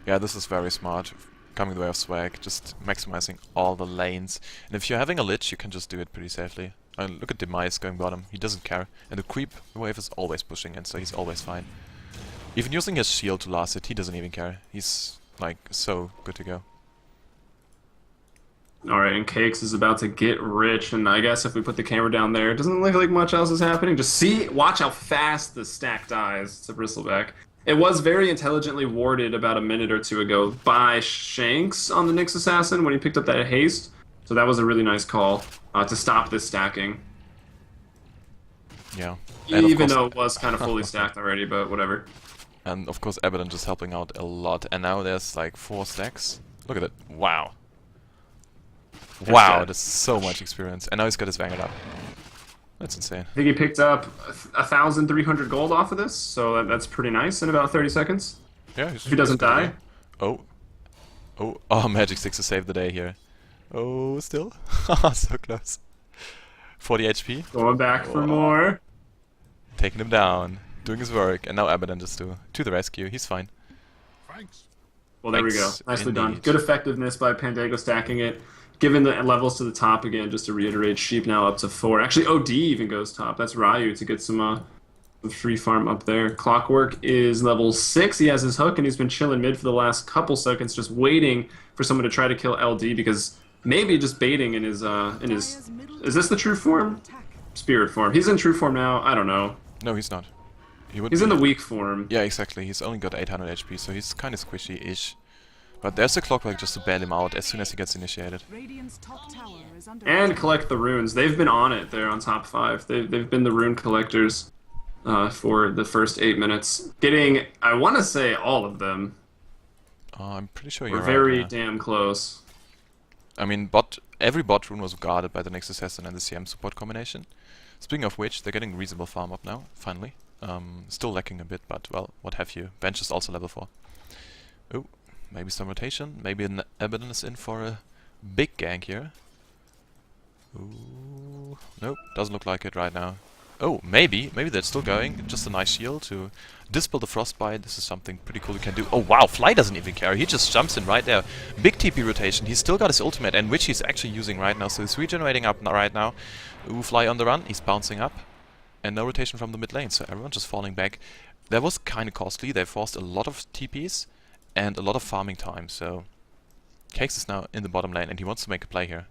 Yeah, this is very smart. Coming the way of Swag, just maximizing all the lanes. And if you're having a Lich, you can just do it pretty safely. Look at Demise going bottom, he doesn't care. And the creep wave is always pushing in, so he's always fine. Even using his shield to last it, he doesn't even care. He's, like, so good to go. Alright, and Cakes is about to get rich, and I guess if we put the camera down there, it doesn't look like much else is happening. Just see, watch how fast the stack dies to Bristleback. It was very intelligently warded about a minute or two ago by Shanks on the Nyx Assassin when he picked up that haste. So that was a really nice call to stop this stacking. Yeah. Even though it was kind of fully stacked already, but whatever. And of course Abaddon just helping out a lot. And now there's like 4 stacks. Look at it. Wow. Wow, there's so much experience. And now he's got his Vanguard up. That's insane. I think he picked up 1,300 gold off of this, so that's pretty nice in about 30 seconds. Yeah, if he doesn't die. Oh. Oh, Magic 6 to save the day here. Oh, still? So close. 40 HP. Going back for more. Taking him down. Doing his work. And now Abaddon just to the rescue. He's fine. Well, there we go. Nicely done. Good effectiveness by Pandago stacking it. Giving the levels to the top again, just to reiterate, Sheep now up to 4. Actually, OD even goes top. That's Ryu to get some free farm up there. Clockwork is level 6. He has his hook, and he's been chilling mid for the last couple seconds, just waiting for someone to try to kill LD, because maybe just baiting in his... Is this the true form? Spirit form. He's in true form now. I don't know. No, he's not. He's in the weak form. Yeah, exactly. He's only got 800 HP, so he's kind of squishy-ish. But there's a Clockwork just to bail him out as soon as he gets initiated. And collect the runes. They've been on it there on top 5. They've been the rune collectors. for the first 8 minutes. Getting, I want to say, all of them. I'm pretty sure We're you're very right. damn close. I mean, every bot rune was guarded by the next assassin and the CM support combination. Speaking of which, they're getting reasonable farm up now, finally. Still lacking a bit, but well, what have you. Bench is also level 4. Oh, maybe some rotation. Maybe an Abaddon is in for a big gank here. Ooh, nope, doesn't look like it right now. Oh, maybe they're still going. Just a nice shield to dispel the frostbite. This is something pretty cool you can do. Oh wow, Fly doesn't even care. He just jumps in right there. Big TP rotation. He's still got his ultimate, and which he's actually using right now. So he's regenerating up right now. Ooh, Fly on the run. He's bouncing up. And no rotation from the mid lane, so everyone just falling back. That was kind of costly. They forced a lot of TPs and a lot of farming time. So Cakes is now in the bottom lane, and he wants to make a play here.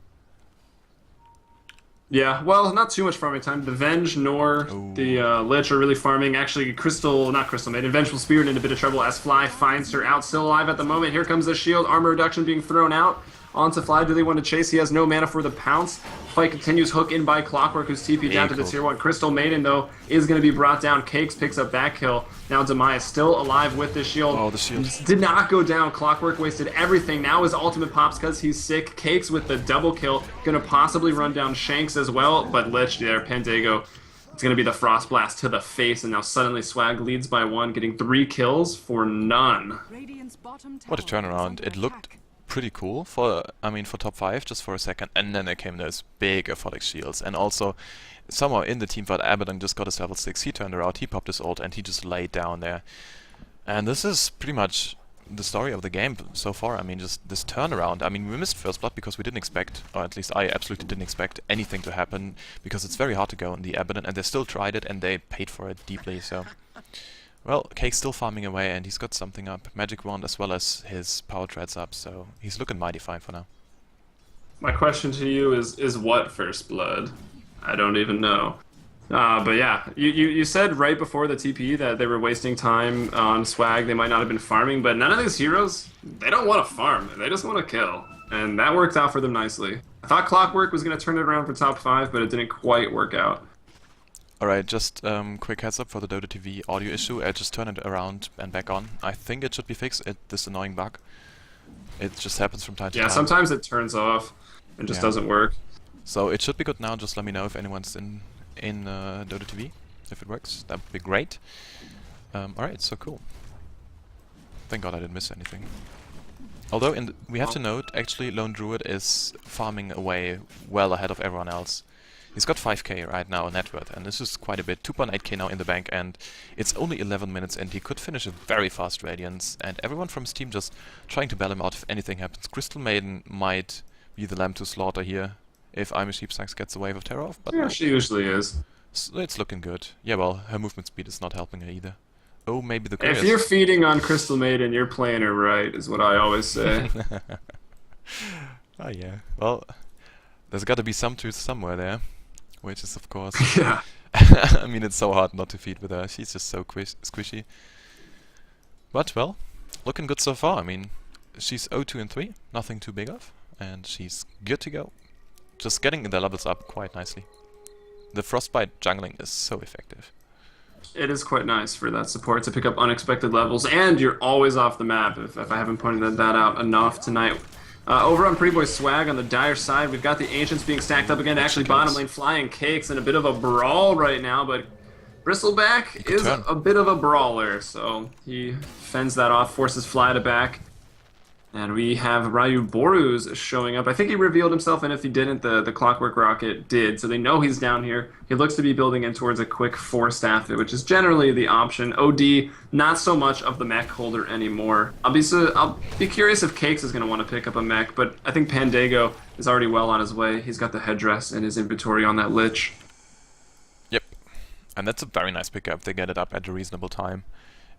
Yeah, well, not too much farming time. The Venge nor the Lich are really farming. Actually, not Crystal Maiden, Vengeful Spirit in a bit of trouble as Fly finds her out. Still alive at the moment. Here comes the shield. Armor reduction being thrown out onto Fly. Do they want to chase? He has no mana for the pounce. Fight continues. Hook in by Clockwork, who's TP'd down to the tier 1. Crystal Maiden, though, is going to be brought down. Cakes picks up that kill. Now Demai is still alive with the shield. Oh, the shield. Did not go down. Clockwork wasted everything. Now his ultimate pops because he's sick. Cakes with the double kill. Going to possibly run down Shanks as well. But Lich there, Pandago. It's going to be the Frost Blast to the face. And now suddenly Swag leads by 1, getting 3 kills for none. Radiant's bottom tower What a is turnaround. under It looked attack. pretty cool for top 5 just for a second, and then there came those big Aphotic shields, and also somewhere in the team fight Abaddon just got his level 6, he turned around, he popped his ult, and he just laid down there. And this is pretty much the story of the game so far. I mean, just this turnaround. I mean, we missed First Blood because we didn't expect, or at least I absolutely didn't expect anything to happen, because it's very hard to go on the Abaddon, and they still tried it, and they paid for it deeply, so... Well, Cake's still farming away, and he's got something up. Magic Wand as well as his power treads up, so he's looking mighty fine for now. My question to you is what First Blood? I don't even know. But yeah, you said right before the TP that they were wasting time on Swag. They might not have been farming, but none of these heroes, they don't want to farm. They just want to kill. And that worked out for them nicely. I thought Clockwork was going to turn it around for top 5, but it didn't quite work out. Alright, just quick heads up for the Dota TV audio issue. I just turned it around and back on. I think it should be fixed, this annoying bug. It just happens from time to time. Yeah, sometimes it turns off and just doesn't work. So it should be good now, just let me know if anyone's in Dota TV, if it works. That would be great. Alright, so cool. Thank God I didn't miss anything. Although, we have to note, actually, Lone Druid is farming away well ahead of everyone else. He's got 5k right now net worth, and this is quite a bit. 2.8k now in the bank, and it's only 11 minutes, and he could finish a very fast Radiance, and everyone from his team just trying to bail him out if anything happens. Crystal Maiden might be the lamb to slaughter here, if I'm a Sheepsax gets the Wave of Terror off, but Yeah, no. she usually is. So it's looking good. Yeah, well, her movement speed is not helping her either. Oh, maybe the If you're feeding on Crystal Maiden, you're playing her right, is what I always say. Oh yeah, well, there's got to be some truth somewhere there. Which is, of course... Yeah. I mean, it's so hard not to feed with her. She's just so squishy. But, well, looking good so far. I mean, she's 0-2 and 3, nothing too big of. And she's good to go. Just getting the levels up quite nicely. The Frostbite jungling is so effective. It is quite nice for that support to pick up unexpected levels, and you're always off the map, if I haven't pointed that out enough tonight. Over on Pretty Boy Swag on the dire side, we've got the Ancients being stacked up again. Actually, bottom lane Flying Cakes in a bit of a brawl right now, but Bristleback is a bit of a brawler, so he fends that off, forces Fly to back. And we have Ryu Boru's showing up. I think he revealed himself, and if he didn't, the Clockwork Rocket did. So they know he's down here. He looks to be building in towards a quick 4-staff, which is generally the option. OD, not so much of the mech holder anymore. I'll be curious if Cakes is going to want to pick up a mech, but I think Pandago is already well on his way. He's got the headdress in his inventory on that Lich. Yep. And that's a very nice pickup. They get it up at a reasonable time.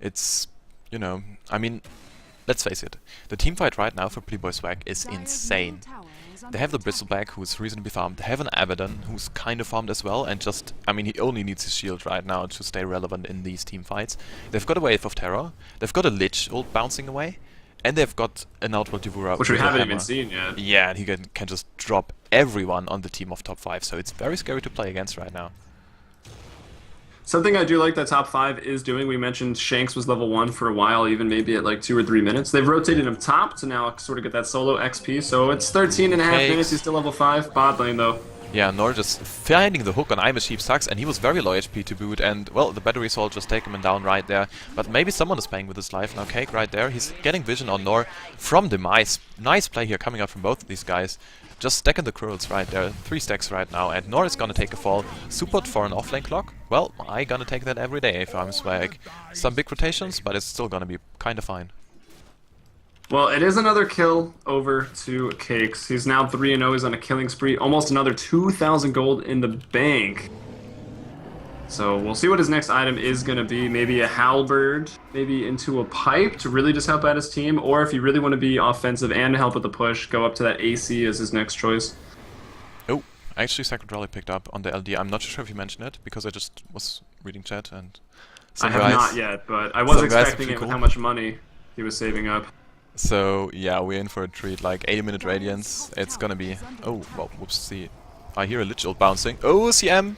It's, you know, I mean... Let's face it, the teamfight right now for Pretty Boy Swag is insane. They have the Bristleback, who's reasonably farmed. They have an Abaddon, who's kind of farmed as well, and just, I mean, he only needs his shield right now to stay relevant in these teamfights. They've got a Wave of Terror, they've got a Lich ult bouncing away, and they've got an Outworld Devourer. Which we haven't even seen yet. Yeah, and he can just drop everyone on the team of top 5, so it's very scary to play against right now. Something I do like that top 5 is doing, we mentioned Shanks was level 1 for a while, even maybe at like 2 or 3 minutes. They've rotated him top to now sort of get that solo XP, so it's 13 and a half minutes, he's still level 5. Bot lane though. Yeah, Nor just finding the hook on I'm a Sheep sucks, and he was very low HP to boot, and, well, the battery assault just taken him down right there. But maybe someone is playing with his life. Now Cake right there, he's getting vision on Nor from Demise. Nice play here coming out from both of these guys. Just stacking the curls right there, 3 stacks right now, and Nor is gonna take a fall. Support for an offlane clock? Well, I gonna take that every day if I'm Swag. Some big rotations, but it's still gonna be kinda fine. Well, it is another kill over to Cakes. He's now 3-0, he's on a killing spree. Almost another 2,000 gold in the bank. So we'll see what his next item is going to be. Maybe a halberd, maybe into a pipe to really just help out his team. Or if you really want to be offensive and help with the push, go up to that AC as his next choice. Oh, actually Sacred Rally picked up on the LD. I'm not sure if you mentioned it, because I just was reading chat and... I have not yet, but I was expecting it with how much money he was saving up. So, yeah, we're in for a treat, like 80-minute radiance. It's gonna be... Oh, well, whoops, see. I hear a Lich Ult bouncing. Oh, CM!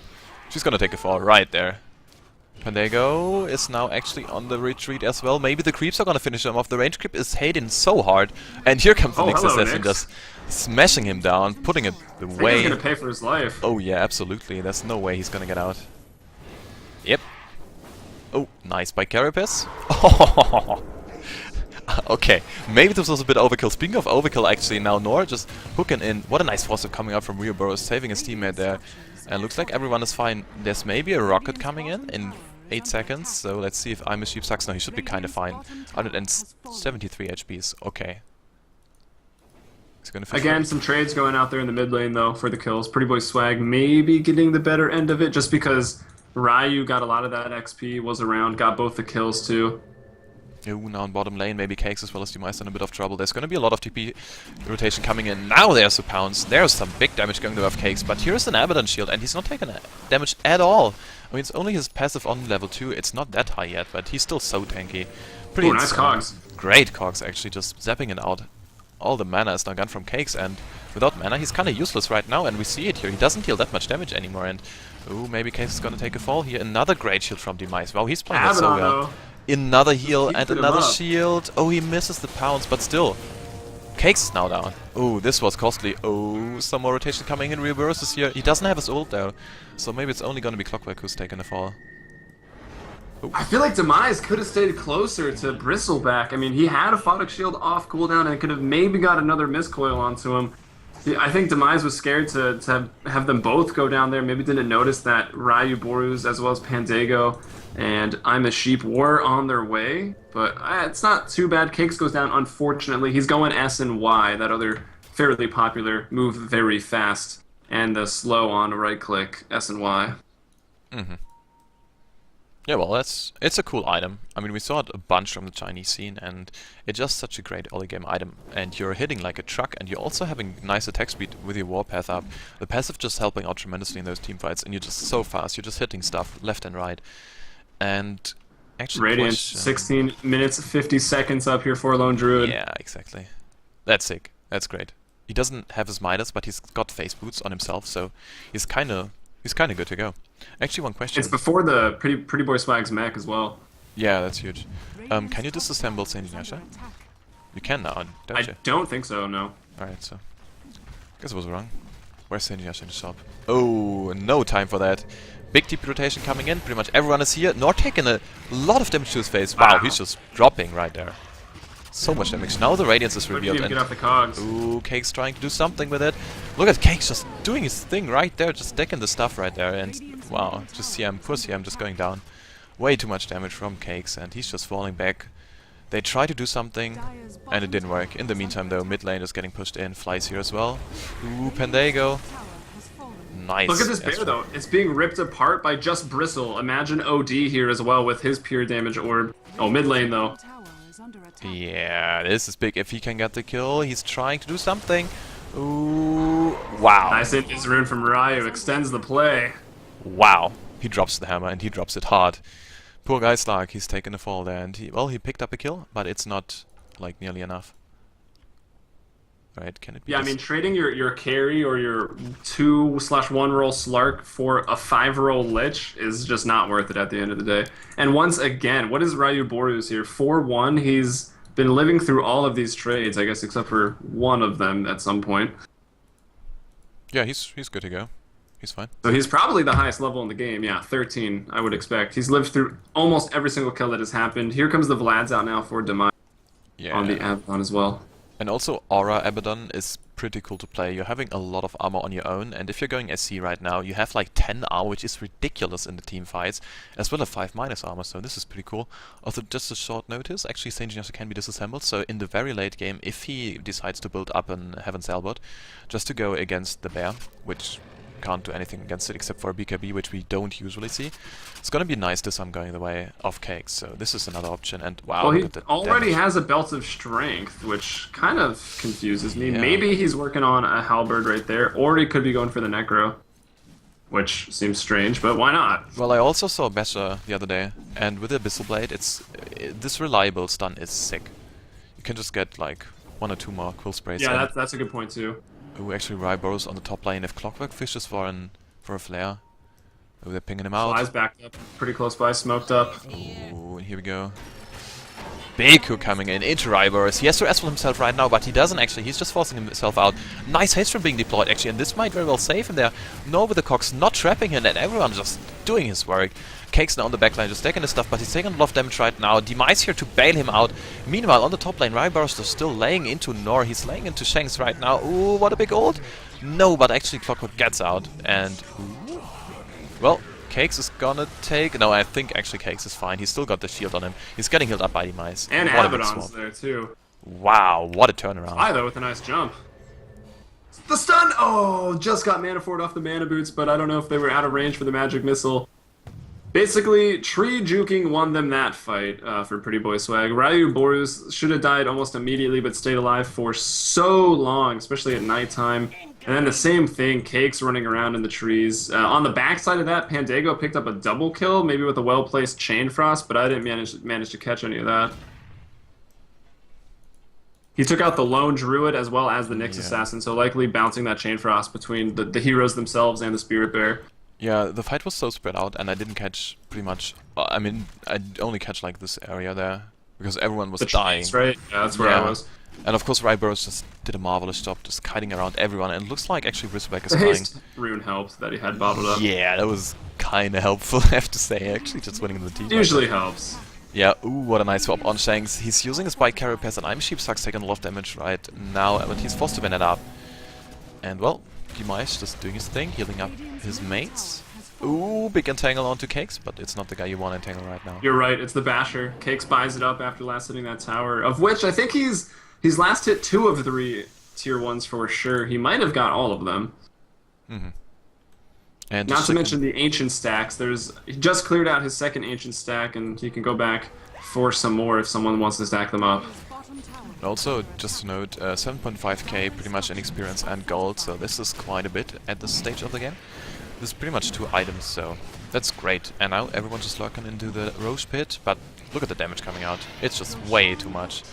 She's gonna take a fall right there. Pandago is now actually on the retreat as well. Maybe the creeps are gonna finish him off. The range creep is hating so hard. And here comes the Nyx Assassin just smashing him down, putting it away. He's gonna pay for his life. Oh yeah, absolutely. There's no way he's gonna get out. Yep. Oh, nice by Carapace. Okay, maybe this was a bit overkill. Speaking of overkill, actually, now Nor just hooking in. What a nice force coming out from Rio Burrows, saving his teammate there. And looks like everyone is fine. There's maybe a rocket coming in 8 seconds. So let's see if I'm a Sheep sucks. No, he should be kind of fine. 173 HPs. Okay. He's gonna again, some trades going out there in the mid lane, though, for the kills. Pretty Boy Swag maybe getting the better end of it, just because Ryu got a lot of that XP, was around, got both the kills, too. Ooh, now in bottom lane, maybe Cakes as well as Demise in a bit of trouble. There's going to be a lot of TP rotation coming in. Now there's a pounce. There's some big damage going to have Cakes, but here's an Abaddon shield, and he's not taking damage at all. I mean, it's only his passive on level 2. It's not that high yet, but he's still so tanky. Pretty nice cogs. Great cogs, actually, just zapping it out. All the mana is now gone from Cakes, and without mana, he's kind of useless right now, and we see it here. He doesn't deal that much damage anymore, and ooh, maybe Cakes is going to take a fall here. Another great shield from Demise. Wow, he's playing that so well. Another heal and another shield. Oh, he misses the pounce, but still. Cakes is now down. Oh, this was costly. Oh, some more rotation coming in. Reverses here. He doesn't have his ult though, so maybe it's only gonna be Clockwork who's taking the fall. Ooh. I feel like Demise could have stayed closer to Bristleback. I mean, he had a Photic Shield off cooldown and could have maybe got another Miscoil onto him. I think Demise was scared to have them both go down there. Maybe didn't notice that Ryu Borus as well as Pandago and I'm a Sheep were on their way. But it's not too bad. Cakes goes down, unfortunately. He's going S and Y, that other fairly popular move very fast. And the slow on right click, S and Y. Mm-hmm. Yeah, well, it's a cool item. I mean, we saw it a bunch from the Chinese scene, and it's just such a great early game item. And you're hitting like a truck, and you're also having nice attack speed with your Warpath up. The passive just helping out tremendously in those team fights, and you're just so fast. You're just hitting stuff left and right. And actually, Radiant, 16 minutes 50 seconds up here for Lone Druid. Yeah, exactly. That's sick. That's great. He doesn't have his Midas, but he's got face boots on himself, so he's kind of good to go. Actually, one question. It's before the Pretty Boy Swag's mech as well. Yeah, that's huge. Can you disassemble Saint Inyasha? You can now, don't you? I don't think so, no. Alright, so... guess I was wrong. Where's Saint Inyasha in the shop? Oh, no time for that. Big TP rotation coming in, pretty much everyone is here. Nor taking a lot of damage to his face. Wow, he's just dropping right there. So much damage. Now the Radiance is revealed. Get off the cogs. Ooh, Cake's trying to do something with it. Look at Cake just doing his thing right there, just stacking the stuff right there. And wow, just CM, poor CM just going down. Way too much damage from Cakes, and he's just falling back. They try to do something, and it didn't work. In the meantime, though, mid lane is getting pushed in. Flies here as well. Ooh, Pandago. Nice. Look at this bear, though. It's being ripped apart by just Bristle. Imagine OD here as well with his pure damage orb. Oh, mid lane, though. Yeah, this is big. If he can get the kill, he's trying to do something. Ooh, wow. Nice Invis rune from Ryu. Extends the play. Wow. He drops the hammer, and he drops it hard. Poor guy Slark, he's taken a fall there, and he picked up a kill, but it's not, like, nearly enough. right? Can it be? Yeah, I mean, trading your carry or your 2/1 roll Slark for a 5 roll Lich is just not worth it at the end of the day. And once again, what is Ryu Boru's here? 4-1. He's been living through all of these trades, I guess, except for one of them at some point. Yeah, he's good to go. He's fine. So he's probably the highest level in the game. Yeah, 13, I would expect. He's lived through almost every single kill that has happened. Here comes the Vlad's out now for Demise Yeah. on the Abaddon as well. And also, Aura Abaddon is pretty cool to play. You're having a lot of armor on your own, and if you're going SC right now, you have like 10 armor, which is ridiculous in the team fights, as well as 5 minus armor, so this is pretty cool. Also, just a short notice, actually Saint Genesta can be disassembled, so in the very late game, if he decides to build up an Heaven's Albot, just to go against the bear, which can't do anything against it except for a BKB, which we don't usually see. It's gonna be nice disarm going the way of Cakes, so this is another option, and wow, Well, look he at the already damage. has a Belt of Strength, which kind of confuses me. Yeah. Maybe he's working on a Halberd right there, or he could be going for the Necro, which seems strange, but why not? Well, I also saw Basher the other day, and with the Abyssal Blade, this reliable stun is sick. You can just get like 1 or 2 more quill sprays. Yeah, and that's a good point too. ooh, actually, Ryboros on the top lane. If Clockwork fishes for a flare, ooh, they're pinging him out. Flies backed up, pretty close by, smoked up. Ooh, and here we go. Beku coming in into Ryboros. He has to S himself right now, but he doesn't actually. He's just forcing himself out. Nice haste from being deployed actually, and this might very well save him there. No, with the Cox not trapping him, and everyone just doing his work. Cakes now on the backline, just taking his stuff, but he's taking a lot of damage right now. Demise here to bail him out. Meanwhile, on the top lane, Ryboros is still laying into Nor. He's laying into Shanks right now. Ooh, what a big ult. No, but actually Clockwork gets out, and ooh, well, Cakes is gonna take... No, I think actually Cakes is fine. He's still got the shield on him. He's getting healed up by Demise. And What a big Abaddon's swap. there too. Wow, what a turnaround. Fly though with a nice jump. The stun! Oh, just got Mana Fort off the Mana Boots, but I don't know if they were out of range for the Magic Missile. Basically, tree juking won them that fight for Pretty Boy Swag. Ryu Boru's should have died almost immediately, but stayed alive for so long, especially at nighttime. And then the same thing, Cakes running around in the trees. On the backside of that, Pandago picked up a double kill, maybe with a well-placed Chain Frost, but I didn't manage to catch any of that. He took out the lone Druid as well as the Nyx Yeah. Assassin, so likely bouncing that Chain Frost between the heroes themselves and the Spirit Bear. Yeah, the fight was so spread out, and I didn't catch pretty much... I mean, I only catch like this area there, because everyone was The dying. trees, right? Yeah, that's where I Yeah. was. And of course, Ryboros just did a marvelous job, just kiting around everyone, and it looks like actually Rizbeck is The dying. haste rune helped that he had bottled up. Yeah, that was kinda helpful, I have to say, actually, just winning the team. Usually helps. Yeah, ooh, what a nice swap on Shanks. He's using his bike carrier pass, and I'm Sheep Sucks taking a lot of damage right now, but he's forced to bend it up. And well, Demise just doing his thing, healing up his mates. Ooh, big entangle onto Cakes, but it's not the guy you want to entangle right now. You're right, it's the Basher. Cakes buys it up after last hitting that tower, of which I think he's last hit 2 of 3 tier 1s for sure. He might have got all of them. And Not just to mention the ancient stacks. He just cleared out his second ancient stack, and he can go back for some more if someone wants to stack them up. Bottom tower. also, just to note, 7.5k, pretty much inexperience and gold, so this is quite a bit at this stage of the game. This is pretty much 2 items, so that's great. And now everyone's just lurking into the Roche pit, but look at the damage coming out. It's just way too much.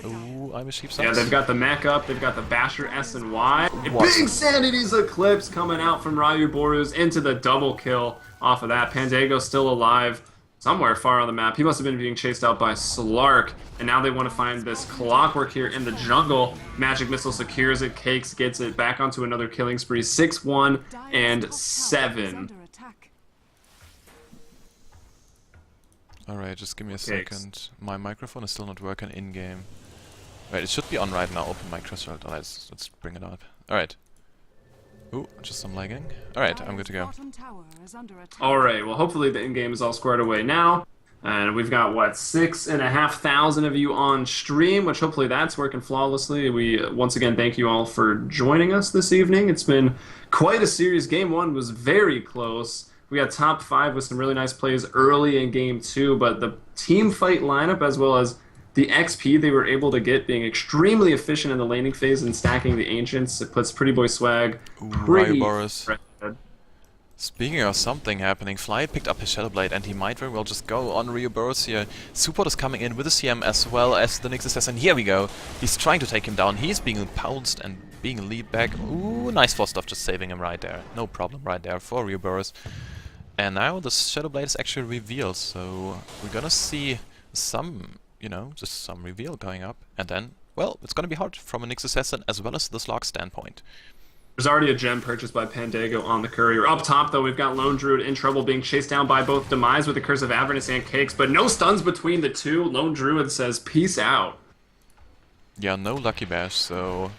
Ooh, I'm a Sheep Sucks. Yeah, they've got the mech up, they've got the Basher S and Y. What? Big Sanity's Eclipse coming out from Ryu Boru's into the double kill off of that. Pandago's still alive somewhere far on the map. He must have been being chased out by Slark, and now they want to find this Clockwork here in the jungle. Magic Missile secures it, Cakes gets it back onto another killing spree. 6-1 and Dire's top tower is 7. under attack. Alright, just give me a Cakes. second. My microphone is still not working in-game. Right, it should be on right now. Open Microsoft. Let's bring it up. Alright. Ooh, just some lagging. Alright, I'm good to go. Bottom tower is under attack. Alright, well hopefully the in-game is all squared away now. And we've got, what, 6,500 of you on stream, which hopefully that's working flawlessly. We, once again, thank you all for joining us this evening. It's been quite a series. Game 1 was very close. We got top 5 with some really nice plays early in Game 2, but the team fight lineup, as well as the XP they were able to get being extremely efficient in the laning phase and stacking the Ancients, it puts Pretty Boy Swag Ooh, pretty Ryu Boros. ahead. Speaking of something happening, Fly picked up his Shadow Blade and he might very well just go on Rio Burst here. Support is coming in with a CM as well as the Nyx Assassin. Here we go. He's trying to take him down. He's being pounced and being lead back. Ooh, nice force stuff just saving him right there. No problem right there for Rio Burst. And now the Shadow Blade is actually revealed, so we're gonna see some, you know, just some reveal going up. And then, well, it's gonna be hard from a Nyx Assassin as well as the Slug standpoint. There's already a gem purchased by Pandago on the courier. Up top, though, we've got Lone Druid in trouble, being chased down by both Demise with the Curse of Avernus and Cakes, but no stuns between the two. Lone Druid says, peace out. Yeah, no Lucky Bash, so...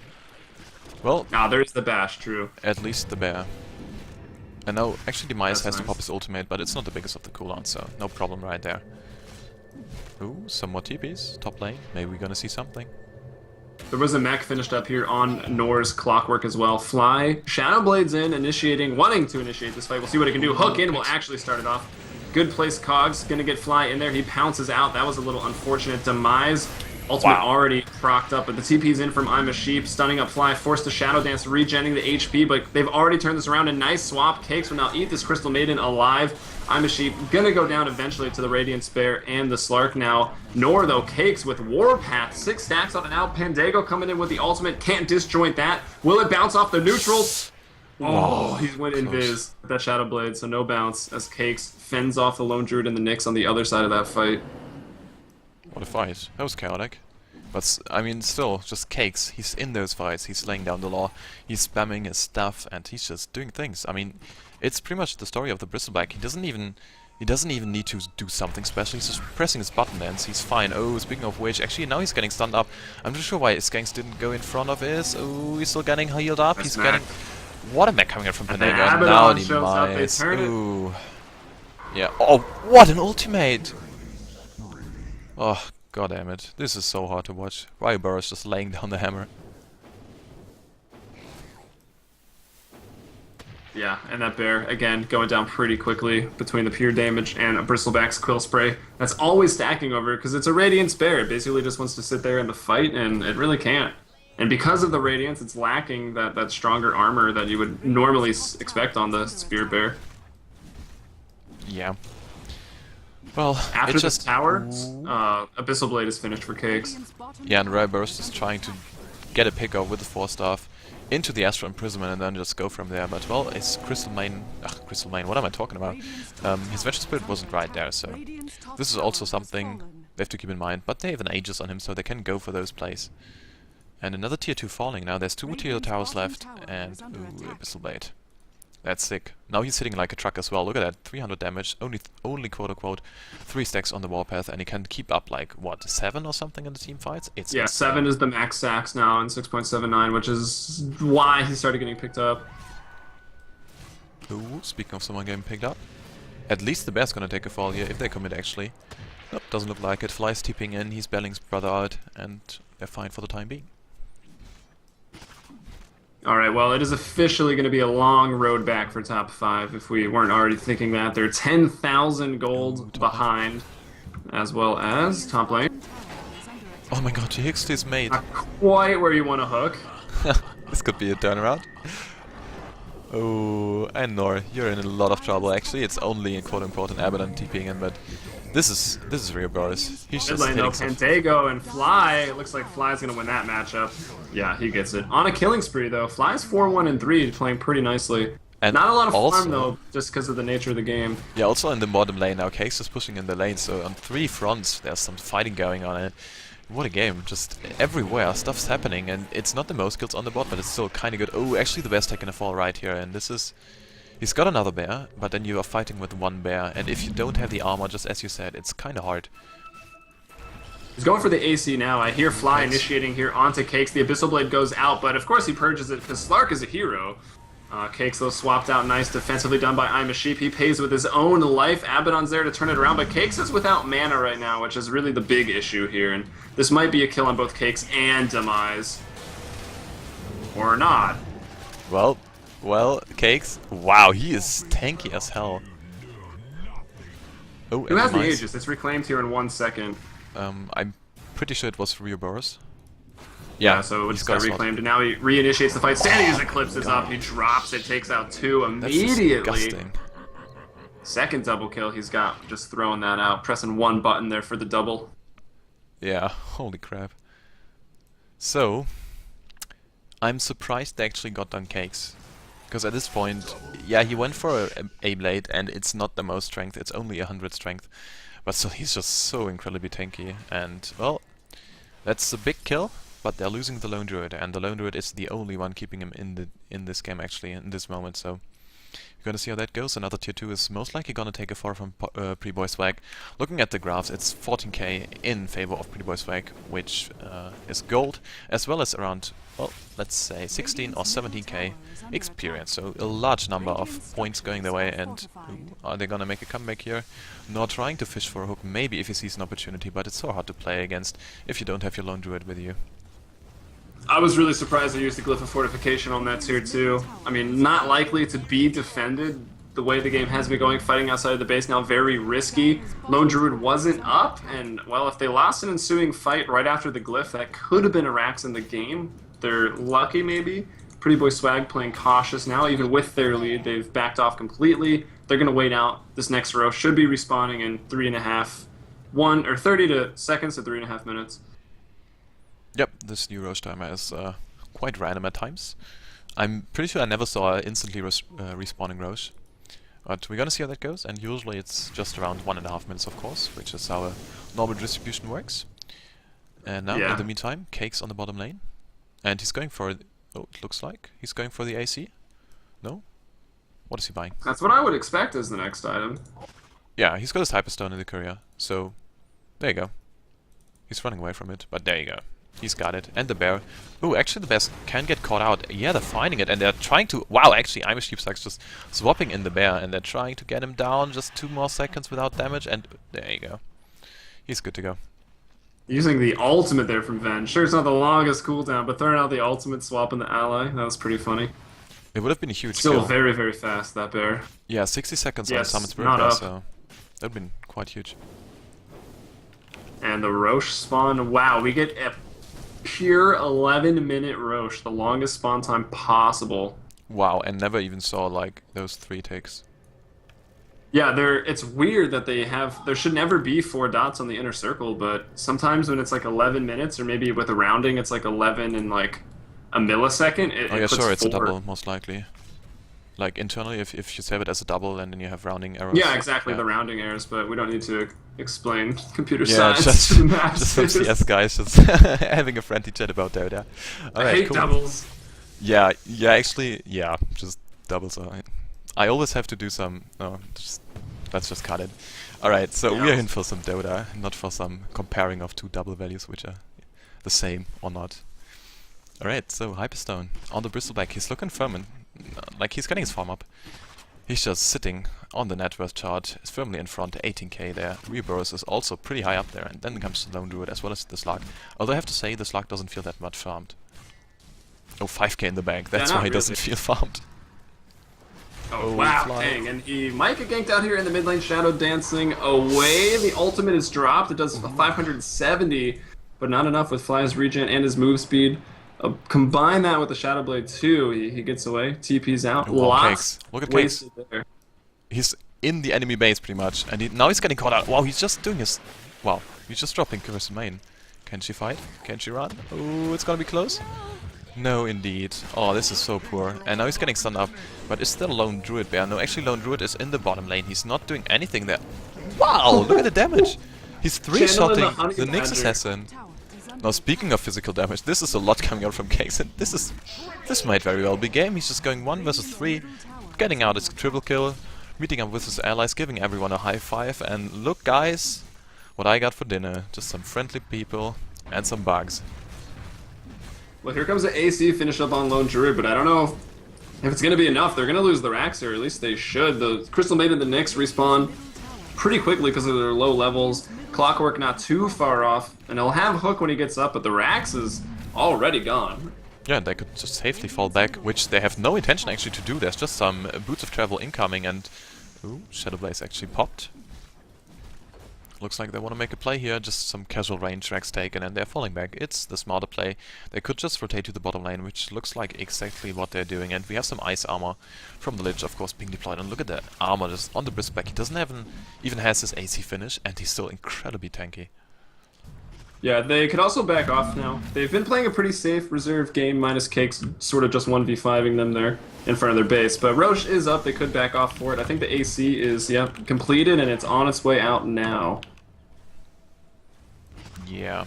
Well... Ah, there's the bash, true. At least the bear. And no, actually Demise has to nice. pop his ultimate, but it's not the biggest of the cooldowns, so no problem right there. Ooh, some more TPs, top lane. Maybe we're gonna see something. There was a mech finished up here on Nor's Clockwork as well. Fly, Shadowblade's in, wanting to initiate this fight. We'll see what he can do. Hook in will actually start it off. Good place, Cogs. Gonna get Fly in there. He pounces out. That was a little unfortunate. Demise. Ultimate already procced up, but the TP's in from I'm a Sheep, stunning up Fly, forced to Shadow Dance, regenning the HP, but they've already turned this around. A nice swap. Cakes will now eat this Crystal Maiden alive. I'm a Sheep, gonna go down eventually to the Radiant Spare and the Slark now. Nor, though, Cakes with Warpath, 6 stacks on it now. Pandago coming in with the ultimate, can't disjoint that. Will it bounce off the neutrals? Oh, he's went invis with that Shadow Blade, so no bounce as Cakes fends off the Lone Druid and the Nyx on the other side of that fight. What a fight. That was chaotic. But, I mean, still, just Cakes. He's in those fights, he's laying down the law, he's spamming his stuff, and he's just doing things. I mean, it's pretty much the story of the Bristleback. He doesn't even need to do something special, he's just pressing his button and he's fine. Oh, speaking of which, actually now he's getting stunned up. I'm not sure why Skanks didn't go in front of his. Oh, he's still getting healed up, he's getting... What a mech coming in from Pandago, and now Demise. Ooh. Yeah, oh, what an ultimate! Oh, god damn it. This is so hard to watch. Rio Burst just laying down the hammer. Yeah, and that bear, again, going down pretty quickly between the pure damage and a Bristleback's Quill Spray. That's always stacking over, because it's a Radiance bear. It basically just wants to sit there in the fight, and it really can't. And because of the Radiance, it's lacking that stronger armor that you would normally expect on the Spear Bear. Yeah. Well, after it's this just... tower, Abyssal Blade is finished for Cakes. Yeah, and Rio Burst is trying to get a pick off with the Force Staff into the Astral Imprisonment and then just go from there. But, well, his Crystal Main... Crystal Main, what am I talking about? His Venture Spirit wasn't right there, so... This is also something they have to keep in mind. But they have an Aegis on him, so they can go for those plays. And another tier 2 falling now. There's 2 material towers left, and... Ooh, Abyssal Blade. That's sick. Now he's hitting like a truck as well. Look at that, 300 damage, only quote-unquote 3 stacks on the Warpath, and he can keep up like, what, 7 or something in the team fights? It's yeah, insane. 7 is the max sacks now in 6.79, which is why he started getting picked up. Ooh, speaking of someone getting picked up, at least the bear's gonna take a fall here, if they commit actually. Nope, doesn't look like it. Fly's tipping in, he's bailing his brother out, and they're fine for the time being. Alright, well, it is officially going to be a long road back for top 5, if we weren't already thinking that. They're 10,000 gold behind, as well as top lane. Oh my god, GX is made. Not quite where you want to hook. This could be a turnaround. Oh, and Nor, you're in a lot of trouble actually. It's only in quote-unquote an Abaddon TPing in, but this is Rio Burst. He's Mid just lane though, hitting Pandago and Fly. It looks like Fly's going to win that matchup. Yeah, he gets it. On a killing spree though, Fly's 4-1-3, playing pretty nicely. And not a lot of also, farm though, just because of the nature of the game. Yeah, also in the bottom lane now, Case is pushing in the lane, so on 3 fronts there's some fighting going on. And what a game, just everywhere stuff's happening, and it's not the most kills on the bot, but it's still kind of good. Oh, actually the bear's taking a fall right here, and this is... He's got another bear, but then you are fighting with 1 bear, and if you don't have the armor, just as you said, it's kind of hard. He's going for the AC now. I hear Fly initiating here onto Cakes. The Abyssal Blade goes out, but of course he purges it because Slark is a hero. Cakes, though, swapped out nice, defensively done by I'm a Sheep. He pays with his own life. Abaddon's there to turn it around, but Cakes is without mana right now, which is really the big issue here. And this might be a kill on both Cakes and Demise. Or not. Well, Cakes, wow, he is tanky as hell. Oh, Who has the Demise. Aegis? It's reclaimed here in 1 second. I'm pretty sure it was Rio Burst. Yeah, so it just got got reclaimed, and now he reinitiates the fight. Standing as Eclipse is up, he drops it, takes out 2 immediately. That's disgusting. Second double kill he's got, just throwing that out, pressing 1 button there for the double. Yeah, holy crap. So, I'm surprised they actually got done cakes. Because at this point, yeah, he went for a blade, and it's not the most strength, it's only 100 strength. But still, he's just so incredibly tanky, and, well, that's a big kill, but they're losing the Lone Druid, and the Lone Druid is the only one keeping him in this game, actually, in this moment, so... We're gonna see how that goes. Another tier 2 is most likely gonna take a 4 from Pretty Boy Swag. Looking at the graphs, it's 14k in favor of Pretty Boy Swag, which is gold, as well as around, well, let's say 16 or 17k experience. So a large number of points going their way, and are they gonna make a comeback here? Not trying to fish for a hook, maybe if he sees an opportunity, but it's so hard to play against if you don't have your Lone Druid with you. I was really surprised they used the Glyph of Fortification on that tier 2. I mean, not likely to be defended the way the game has been going, fighting outside of the base now, very risky. Lone Druid wasn't up, and, well, if they lost an ensuing fight right after the Glyph, that could have been a Rax in the game. They're lucky, maybe. Pretty Boy Swag playing cautious now, even with their lead. They've backed off completely. They're going to wait out. This next row should be respawning in 30 seconds to 3.5 minutes. Yep, this new Roche timer is quite random at times. I'm pretty sure I never saw an instantly respawning Roche. But we're gonna see how that goes, and usually it's just around 1.5 minutes, of course, which is how a normal distribution works. And now, in the meantime, Cake's on the bottom lane. And he's going for... oh, it looks like he's going for the AC? No? What is he buying? That's what I would expect as the next item. Yeah, he's got his Hyperstone in the courier, so... there you go. He's running away from it, but there you go. He's got it. And the bear. Oh, actually the bears can get caught out. Yeah, they're finding it, and they're trying to... wow, actually, I'm a Sheepsuck's just swapping in the bear, and they're trying to get him down just 2 more seconds without damage, and there you go. He's good to go. Using the ultimate there from Ven. Sure, it's not the longest cooldown, but throwing out the ultimate, swapping the ally, that was pretty funny. It would have been a huge Still kill. very, very fast, that bear. Yeah, 60 seconds on Yes, Summon Spirit not Bear, up. so that would have been quite huge. And the Roche spawn, wow, we get a pure 11-minute Roche, the longest spawn time possible. Wow, and never even saw, like, those 3 ticks. Yeah, it's weird that they have... there should never be 4 dots on the inner circle, but sometimes when it's like 11 minutes, or maybe with a rounding, it's like 11 in like a millisecond. Oh yeah, puts sure, it's a 4. double, most likely. Like, internally, if you save it as a double, and then you have rounding errors. Yeah, exactly, yeah. the rounding errors, but we don't need to explain computer Yeah, science to the masses. just some CS guys just having a friendly chat about Dota. I hate cool. doubles. Yeah, actually, yeah, just doubles are... I always have to do some... no, let's just cut it. Alright, so we are in for some Dota, not for some comparing of 2 double values which are the same or not. Alright, so Hyperstone on the Bristleback, he's looking firm and like he's getting his farm up. He's just sitting on the net worth chart, is firmly in front, 18k there. Reburst is also pretty high up there, and then comes the Lone Druid as well as the Slug. Although I have to say, the Slug doesn't feel that much farmed. Oh, 5k in the bank, that's why he doesn't feel farmed. Oh, wow, dang, and he might get ganked out here in the mid lane, Shadow dancing away. The ultimate is dropped, it does 570, but not enough with Fly's regen and his move speed. Combine that with the Shadow Blade too, he gets away, TP's out. Oh, Lots Cakes. Look at Cakes. there. He's in the enemy base pretty much, and now he's getting caught out. Wow, he's just doing his... wow, he's just dropping Kivers in main. Can she fight? Can she run? Oh, it's gonna be close. No, indeed. Oh, this is so poor. And now he's getting stunned up, but it's still Lone Druid Bear. No, actually Lone Druid is in the bottom lane. He's not doing anything there. Wow, look at the damage! He's 3-shotting the Nyx Assassin. Now, speaking of physical damage, this is a lot coming out from Cakes, and this might very well be game. He's just going 1 versus 3, getting out his triple kill, meeting up with his allies, giving everyone a high five, and look guys, what I got for dinner. Just some friendly people and some bugs. Well, here comes the AC finish up on Lone Druid, but I don't know if it's going to be enough. They're going to lose the Rax, or at least they should. The Crystal Maiden and the Nyx respawn pretty quickly because of their low levels. Clockwork not too far off, and he'll have Hook when he gets up, but the Rax is already gone. Yeah, they could just safely fall back, which they have no intention actually to do. There's just some Boots of Travel incoming, and... ooh, Shadow Blaze actually popped. Looks like they want to make a play here, just some casual range tracks taken and they're falling back. It's the smarter play. They could just rotate to the bottom lane, which looks like exactly what they're doing. And we have some ice armor from the Lich, of course, being deployed. And look at that armor just on the Briskback. He doesn't even has his AC finish, and he's still incredibly tanky. Yeah, they could also back off now. They've been playing a pretty safe reserve game, minus Cakes sort of just 1v5ing them there in front of their base. But Roche is up, they could back off for it. I think the AC is, completed, and it's on its way out now. Yeah.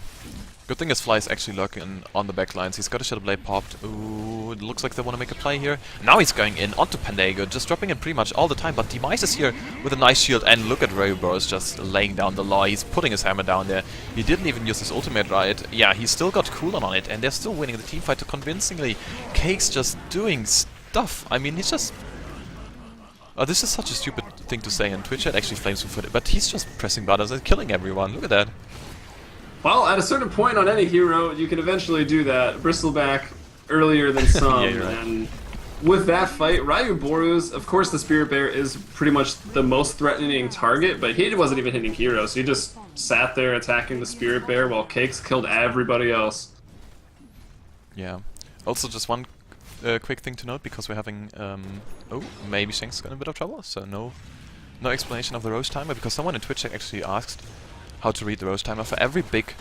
Good thing is Fly is actually lurking on the backlines. He's got a Shadow Blade popped. Ooh, it looks like they want to make a play here. Now he's going in onto Pandago, just dropping in pretty much all the time. But Demise is here with a nice shield. And look at Rayboros just laying down the law. He's putting his hammer down there. He didn't even use his ultimate right. Yeah, he's still got cooldown on it. And they're still winning the teamfight convincingly. Cake's just doing stuff. I mean, he's just... Oh, this is such a stupid thing to say in Twitch chat. Actually, Flames will foot it. But he's just pressing buttons and killing everyone. Look at that. Well, at a certain point on any hero, you can eventually do that. Bristleback earlier than some, Yeah, you're right. and with that fight, Ryu-Boru's, of course the Spirit Bear is pretty much the most threatening target, but he wasn't even hitting heroes. He just sat there attacking the Spirit Bear while Cakes killed everybody else. Yeah. Also, just one quick thing to note, because we're having... oh, maybe Shank's got in a bit of trouble, so no explanation of the Roche timer, because someone in Twitch actually asked how to read the Roche timer for every big,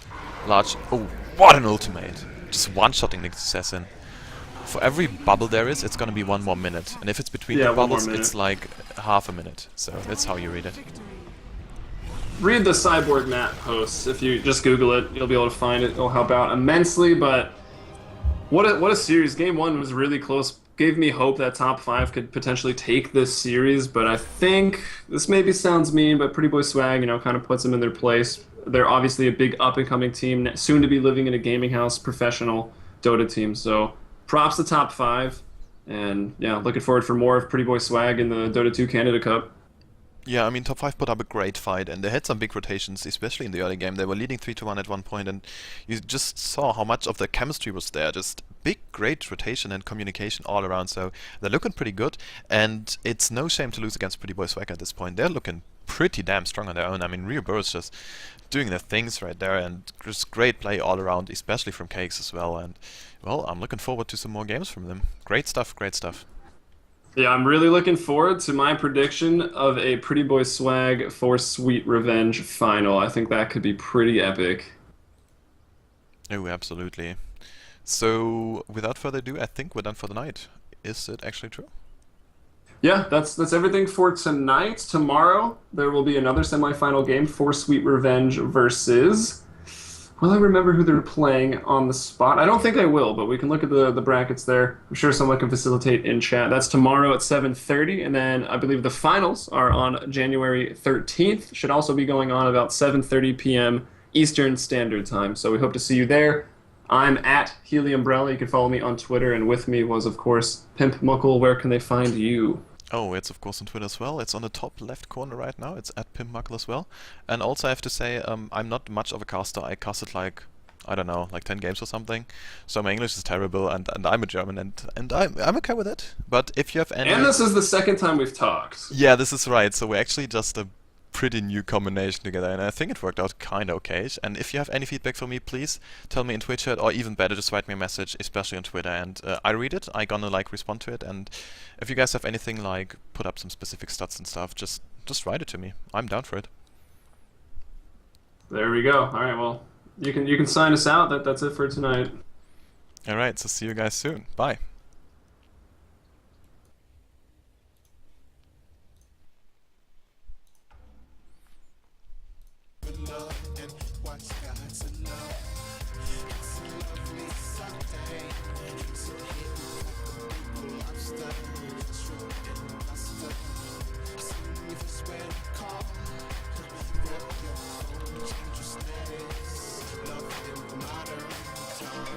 large... Oh, what an ultimate! Just one-shotting the assassin. For every bubble there is, it's gonna be 1 more minute. And if it's between the bubbles, it's like half a minute. So that's how you read it. Read the Cyborg map posts. If you just Google it, you'll be able to find it. It'll help out immensely, but what a series. Game 1 was really close. Gave me hope that top 5 could potentially take this series, but I think this maybe sounds mean, but Pretty Boy Swag, kind of puts them in their place. They're obviously a big up-and-coming team, soon to be living in a gaming house, professional Dota team. So props to top 5, and yeah, looking forward for more of Pretty Boy Swag in the Dota 2 Canada Cup. Yeah, I mean, top 5 put up a great fight, and they had some big rotations, especially in the early game. They were leading 3-1 at one point, and you just saw how much of the chemistry was there. Just big, great rotation and communication all around, so they're looking pretty good, and it's no shame to lose against Pretty Boy Swag at this point. They're looking pretty damn strong on their own. I mean, Ryu-Boru's just doing their things right there, and just great play all around, especially from Cakes as well, and, well, I'm looking forward to some more games from them. Great stuff, great stuff. Yeah, I'm really looking forward to my prediction of a Pretty Boy Swag for Sweet Revenge final. I think that could be pretty epic. Oh, absolutely. So, without further ado, I think we're done for the night. Is it actually true? Yeah, that's everything for tonight. Tomorrow, there will be another semifinal game for Sweet Revenge versus... Will I remember who they're playing on the spot? I don't think I will, but we can look at the brackets there. I'm sure someone can facilitate in chat. That's tomorrow at 7:30, and then I believe the finals are on January 13th. Should also be going on about 7:30 p.m. Eastern Standard Time. So we hope to see you there. I'm at Heliumbrella. You can follow me on Twitter, and with me was, of course, Pimp Muckle. Where can they find you? Oh, it's of course on Twitter as well. It's on the top left corner right now. It's at Pimpmuckle as well. And also I have to say, I'm not much of a caster. I casted like, I don't know, like 10 games or something. So my English is terrible, and I'm a German, and I'm okay with it. But if you have any... And this is the second time we've talked. Yeah, this is right. So we're actually just a pretty new combination together, and I think it worked out kind of okay. And if you have any feedback for me, please tell me in Twitch chat, or even better, just write me a message, especially on Twitter, and I read it. I gonna respond to it, and if you guys have anything put up some specific stats and stuff, just write it to me. I'm down for it. There we go. All right, well, you can sign us out. That's it for tonight. All right, so see you guys soon. Bye. And watch God's love. It's a lovely Sunday. So pull up stuff. True and buster. See if it's when you call. Grab your phone, change your status. Love in modern time.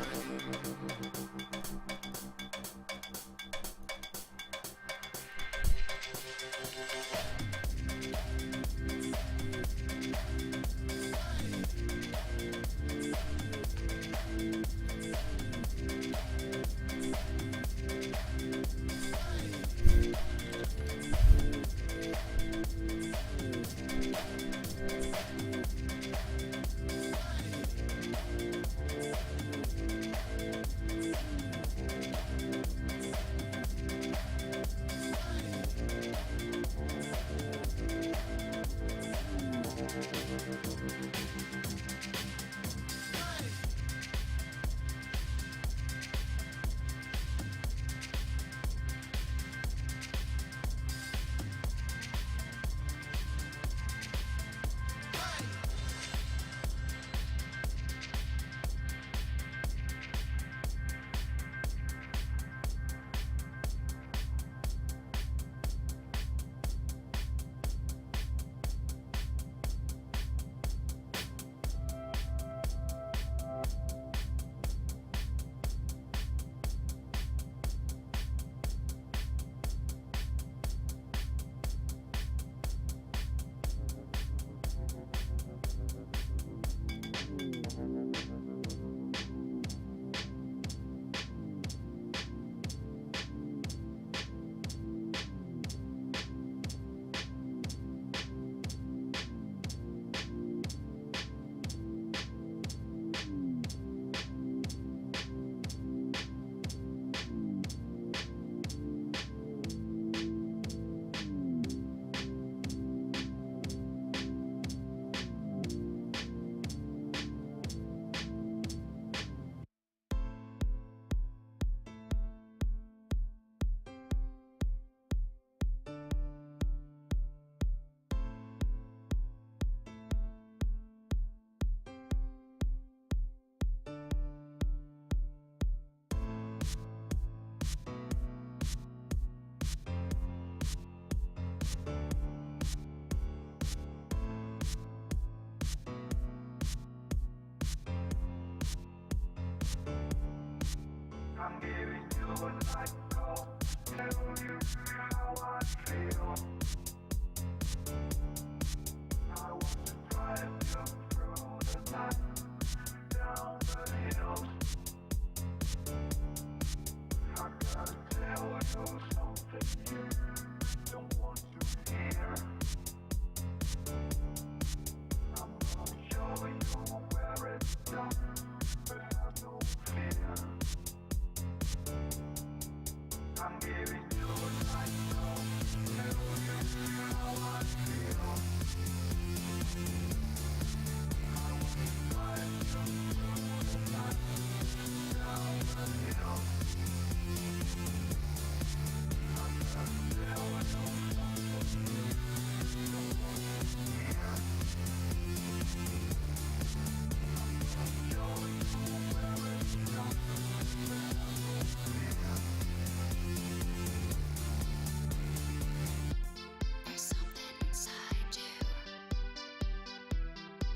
There's something inside you.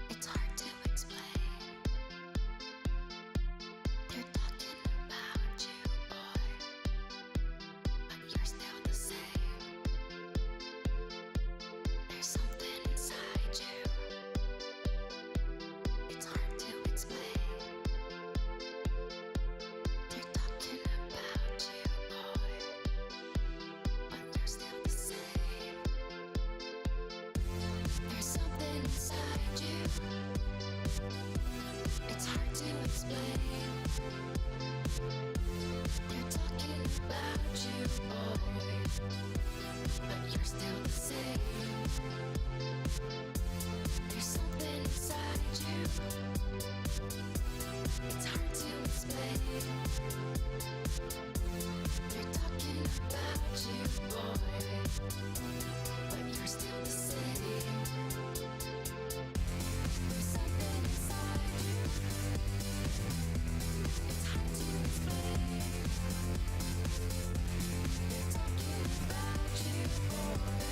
It's hard to explain. They're talking about you, boy, but you're still the same. There's something inside you. It's hard to explain. They're talking about you, boy, but you're still the same. There's something inside you. It's hard to explain. They're talking about you, boy, but you're still the same. There's something inside you. It's hard to explain. They're talking about you, boy, but you're still the same. There's something inside you. It's hard to explain. They're talking about you, boy, but you're still the same.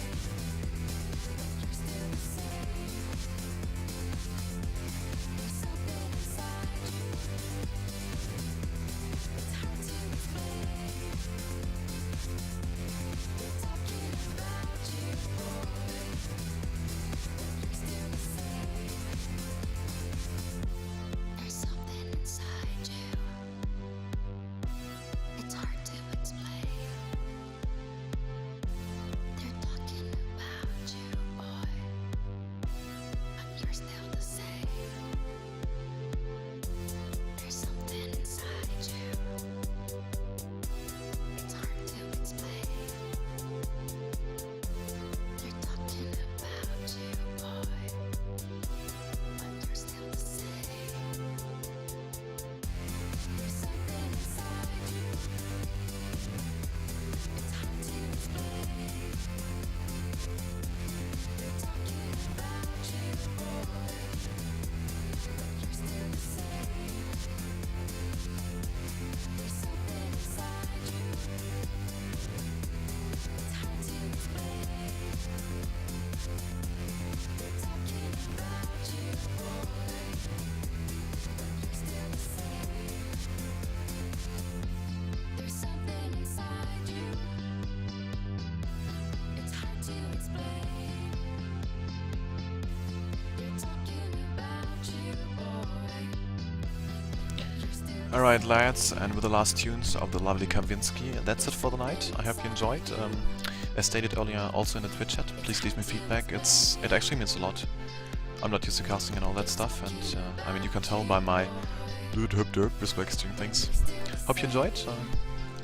There's something inside you. It's hard to explain. They're talking about you, boy, but you're still the same. There's something inside you. It's hard to explain. They're talking about you, boy, but you're still the same. There's something inside you. It's hard to explain. They're talking about you, boy, but you're still the same. There's something inside you. It's hard to explain. They're talking about you, boy, but you're still the same. There's something inside you. It's hard to explain. They're talking about you, boy, but you're still the same. There's something inside you. It's hard to explain. They're talking about you, boy, but you're still the Alright lads, and with the last tunes of the lovely Kavinsky, that's it for the night. I hope you enjoyed. As stated earlier also in the Twitch chat, please leave me feedback. It actually means a lot. I'm not used to casting and all that stuff, and I mean you can tell by my respect doing things. Hope you enjoyed,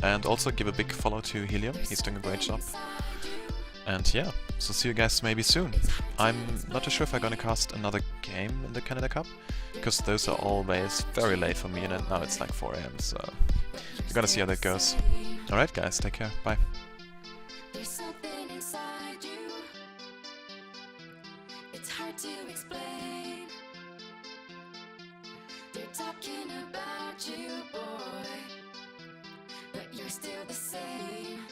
and also give a big follow to Helium, he's doing a great job. And yeah, so see you guys maybe soon. I'm not too sure if I'm gonna cast another game in the Canada Cup, because those are always very late for me, and now it's like 4 AM, so you're gonna see how that goes. Alright guys, take care, bye. There's something inside you. It's hard to explain. They're talking about you, boy, but you're still the same.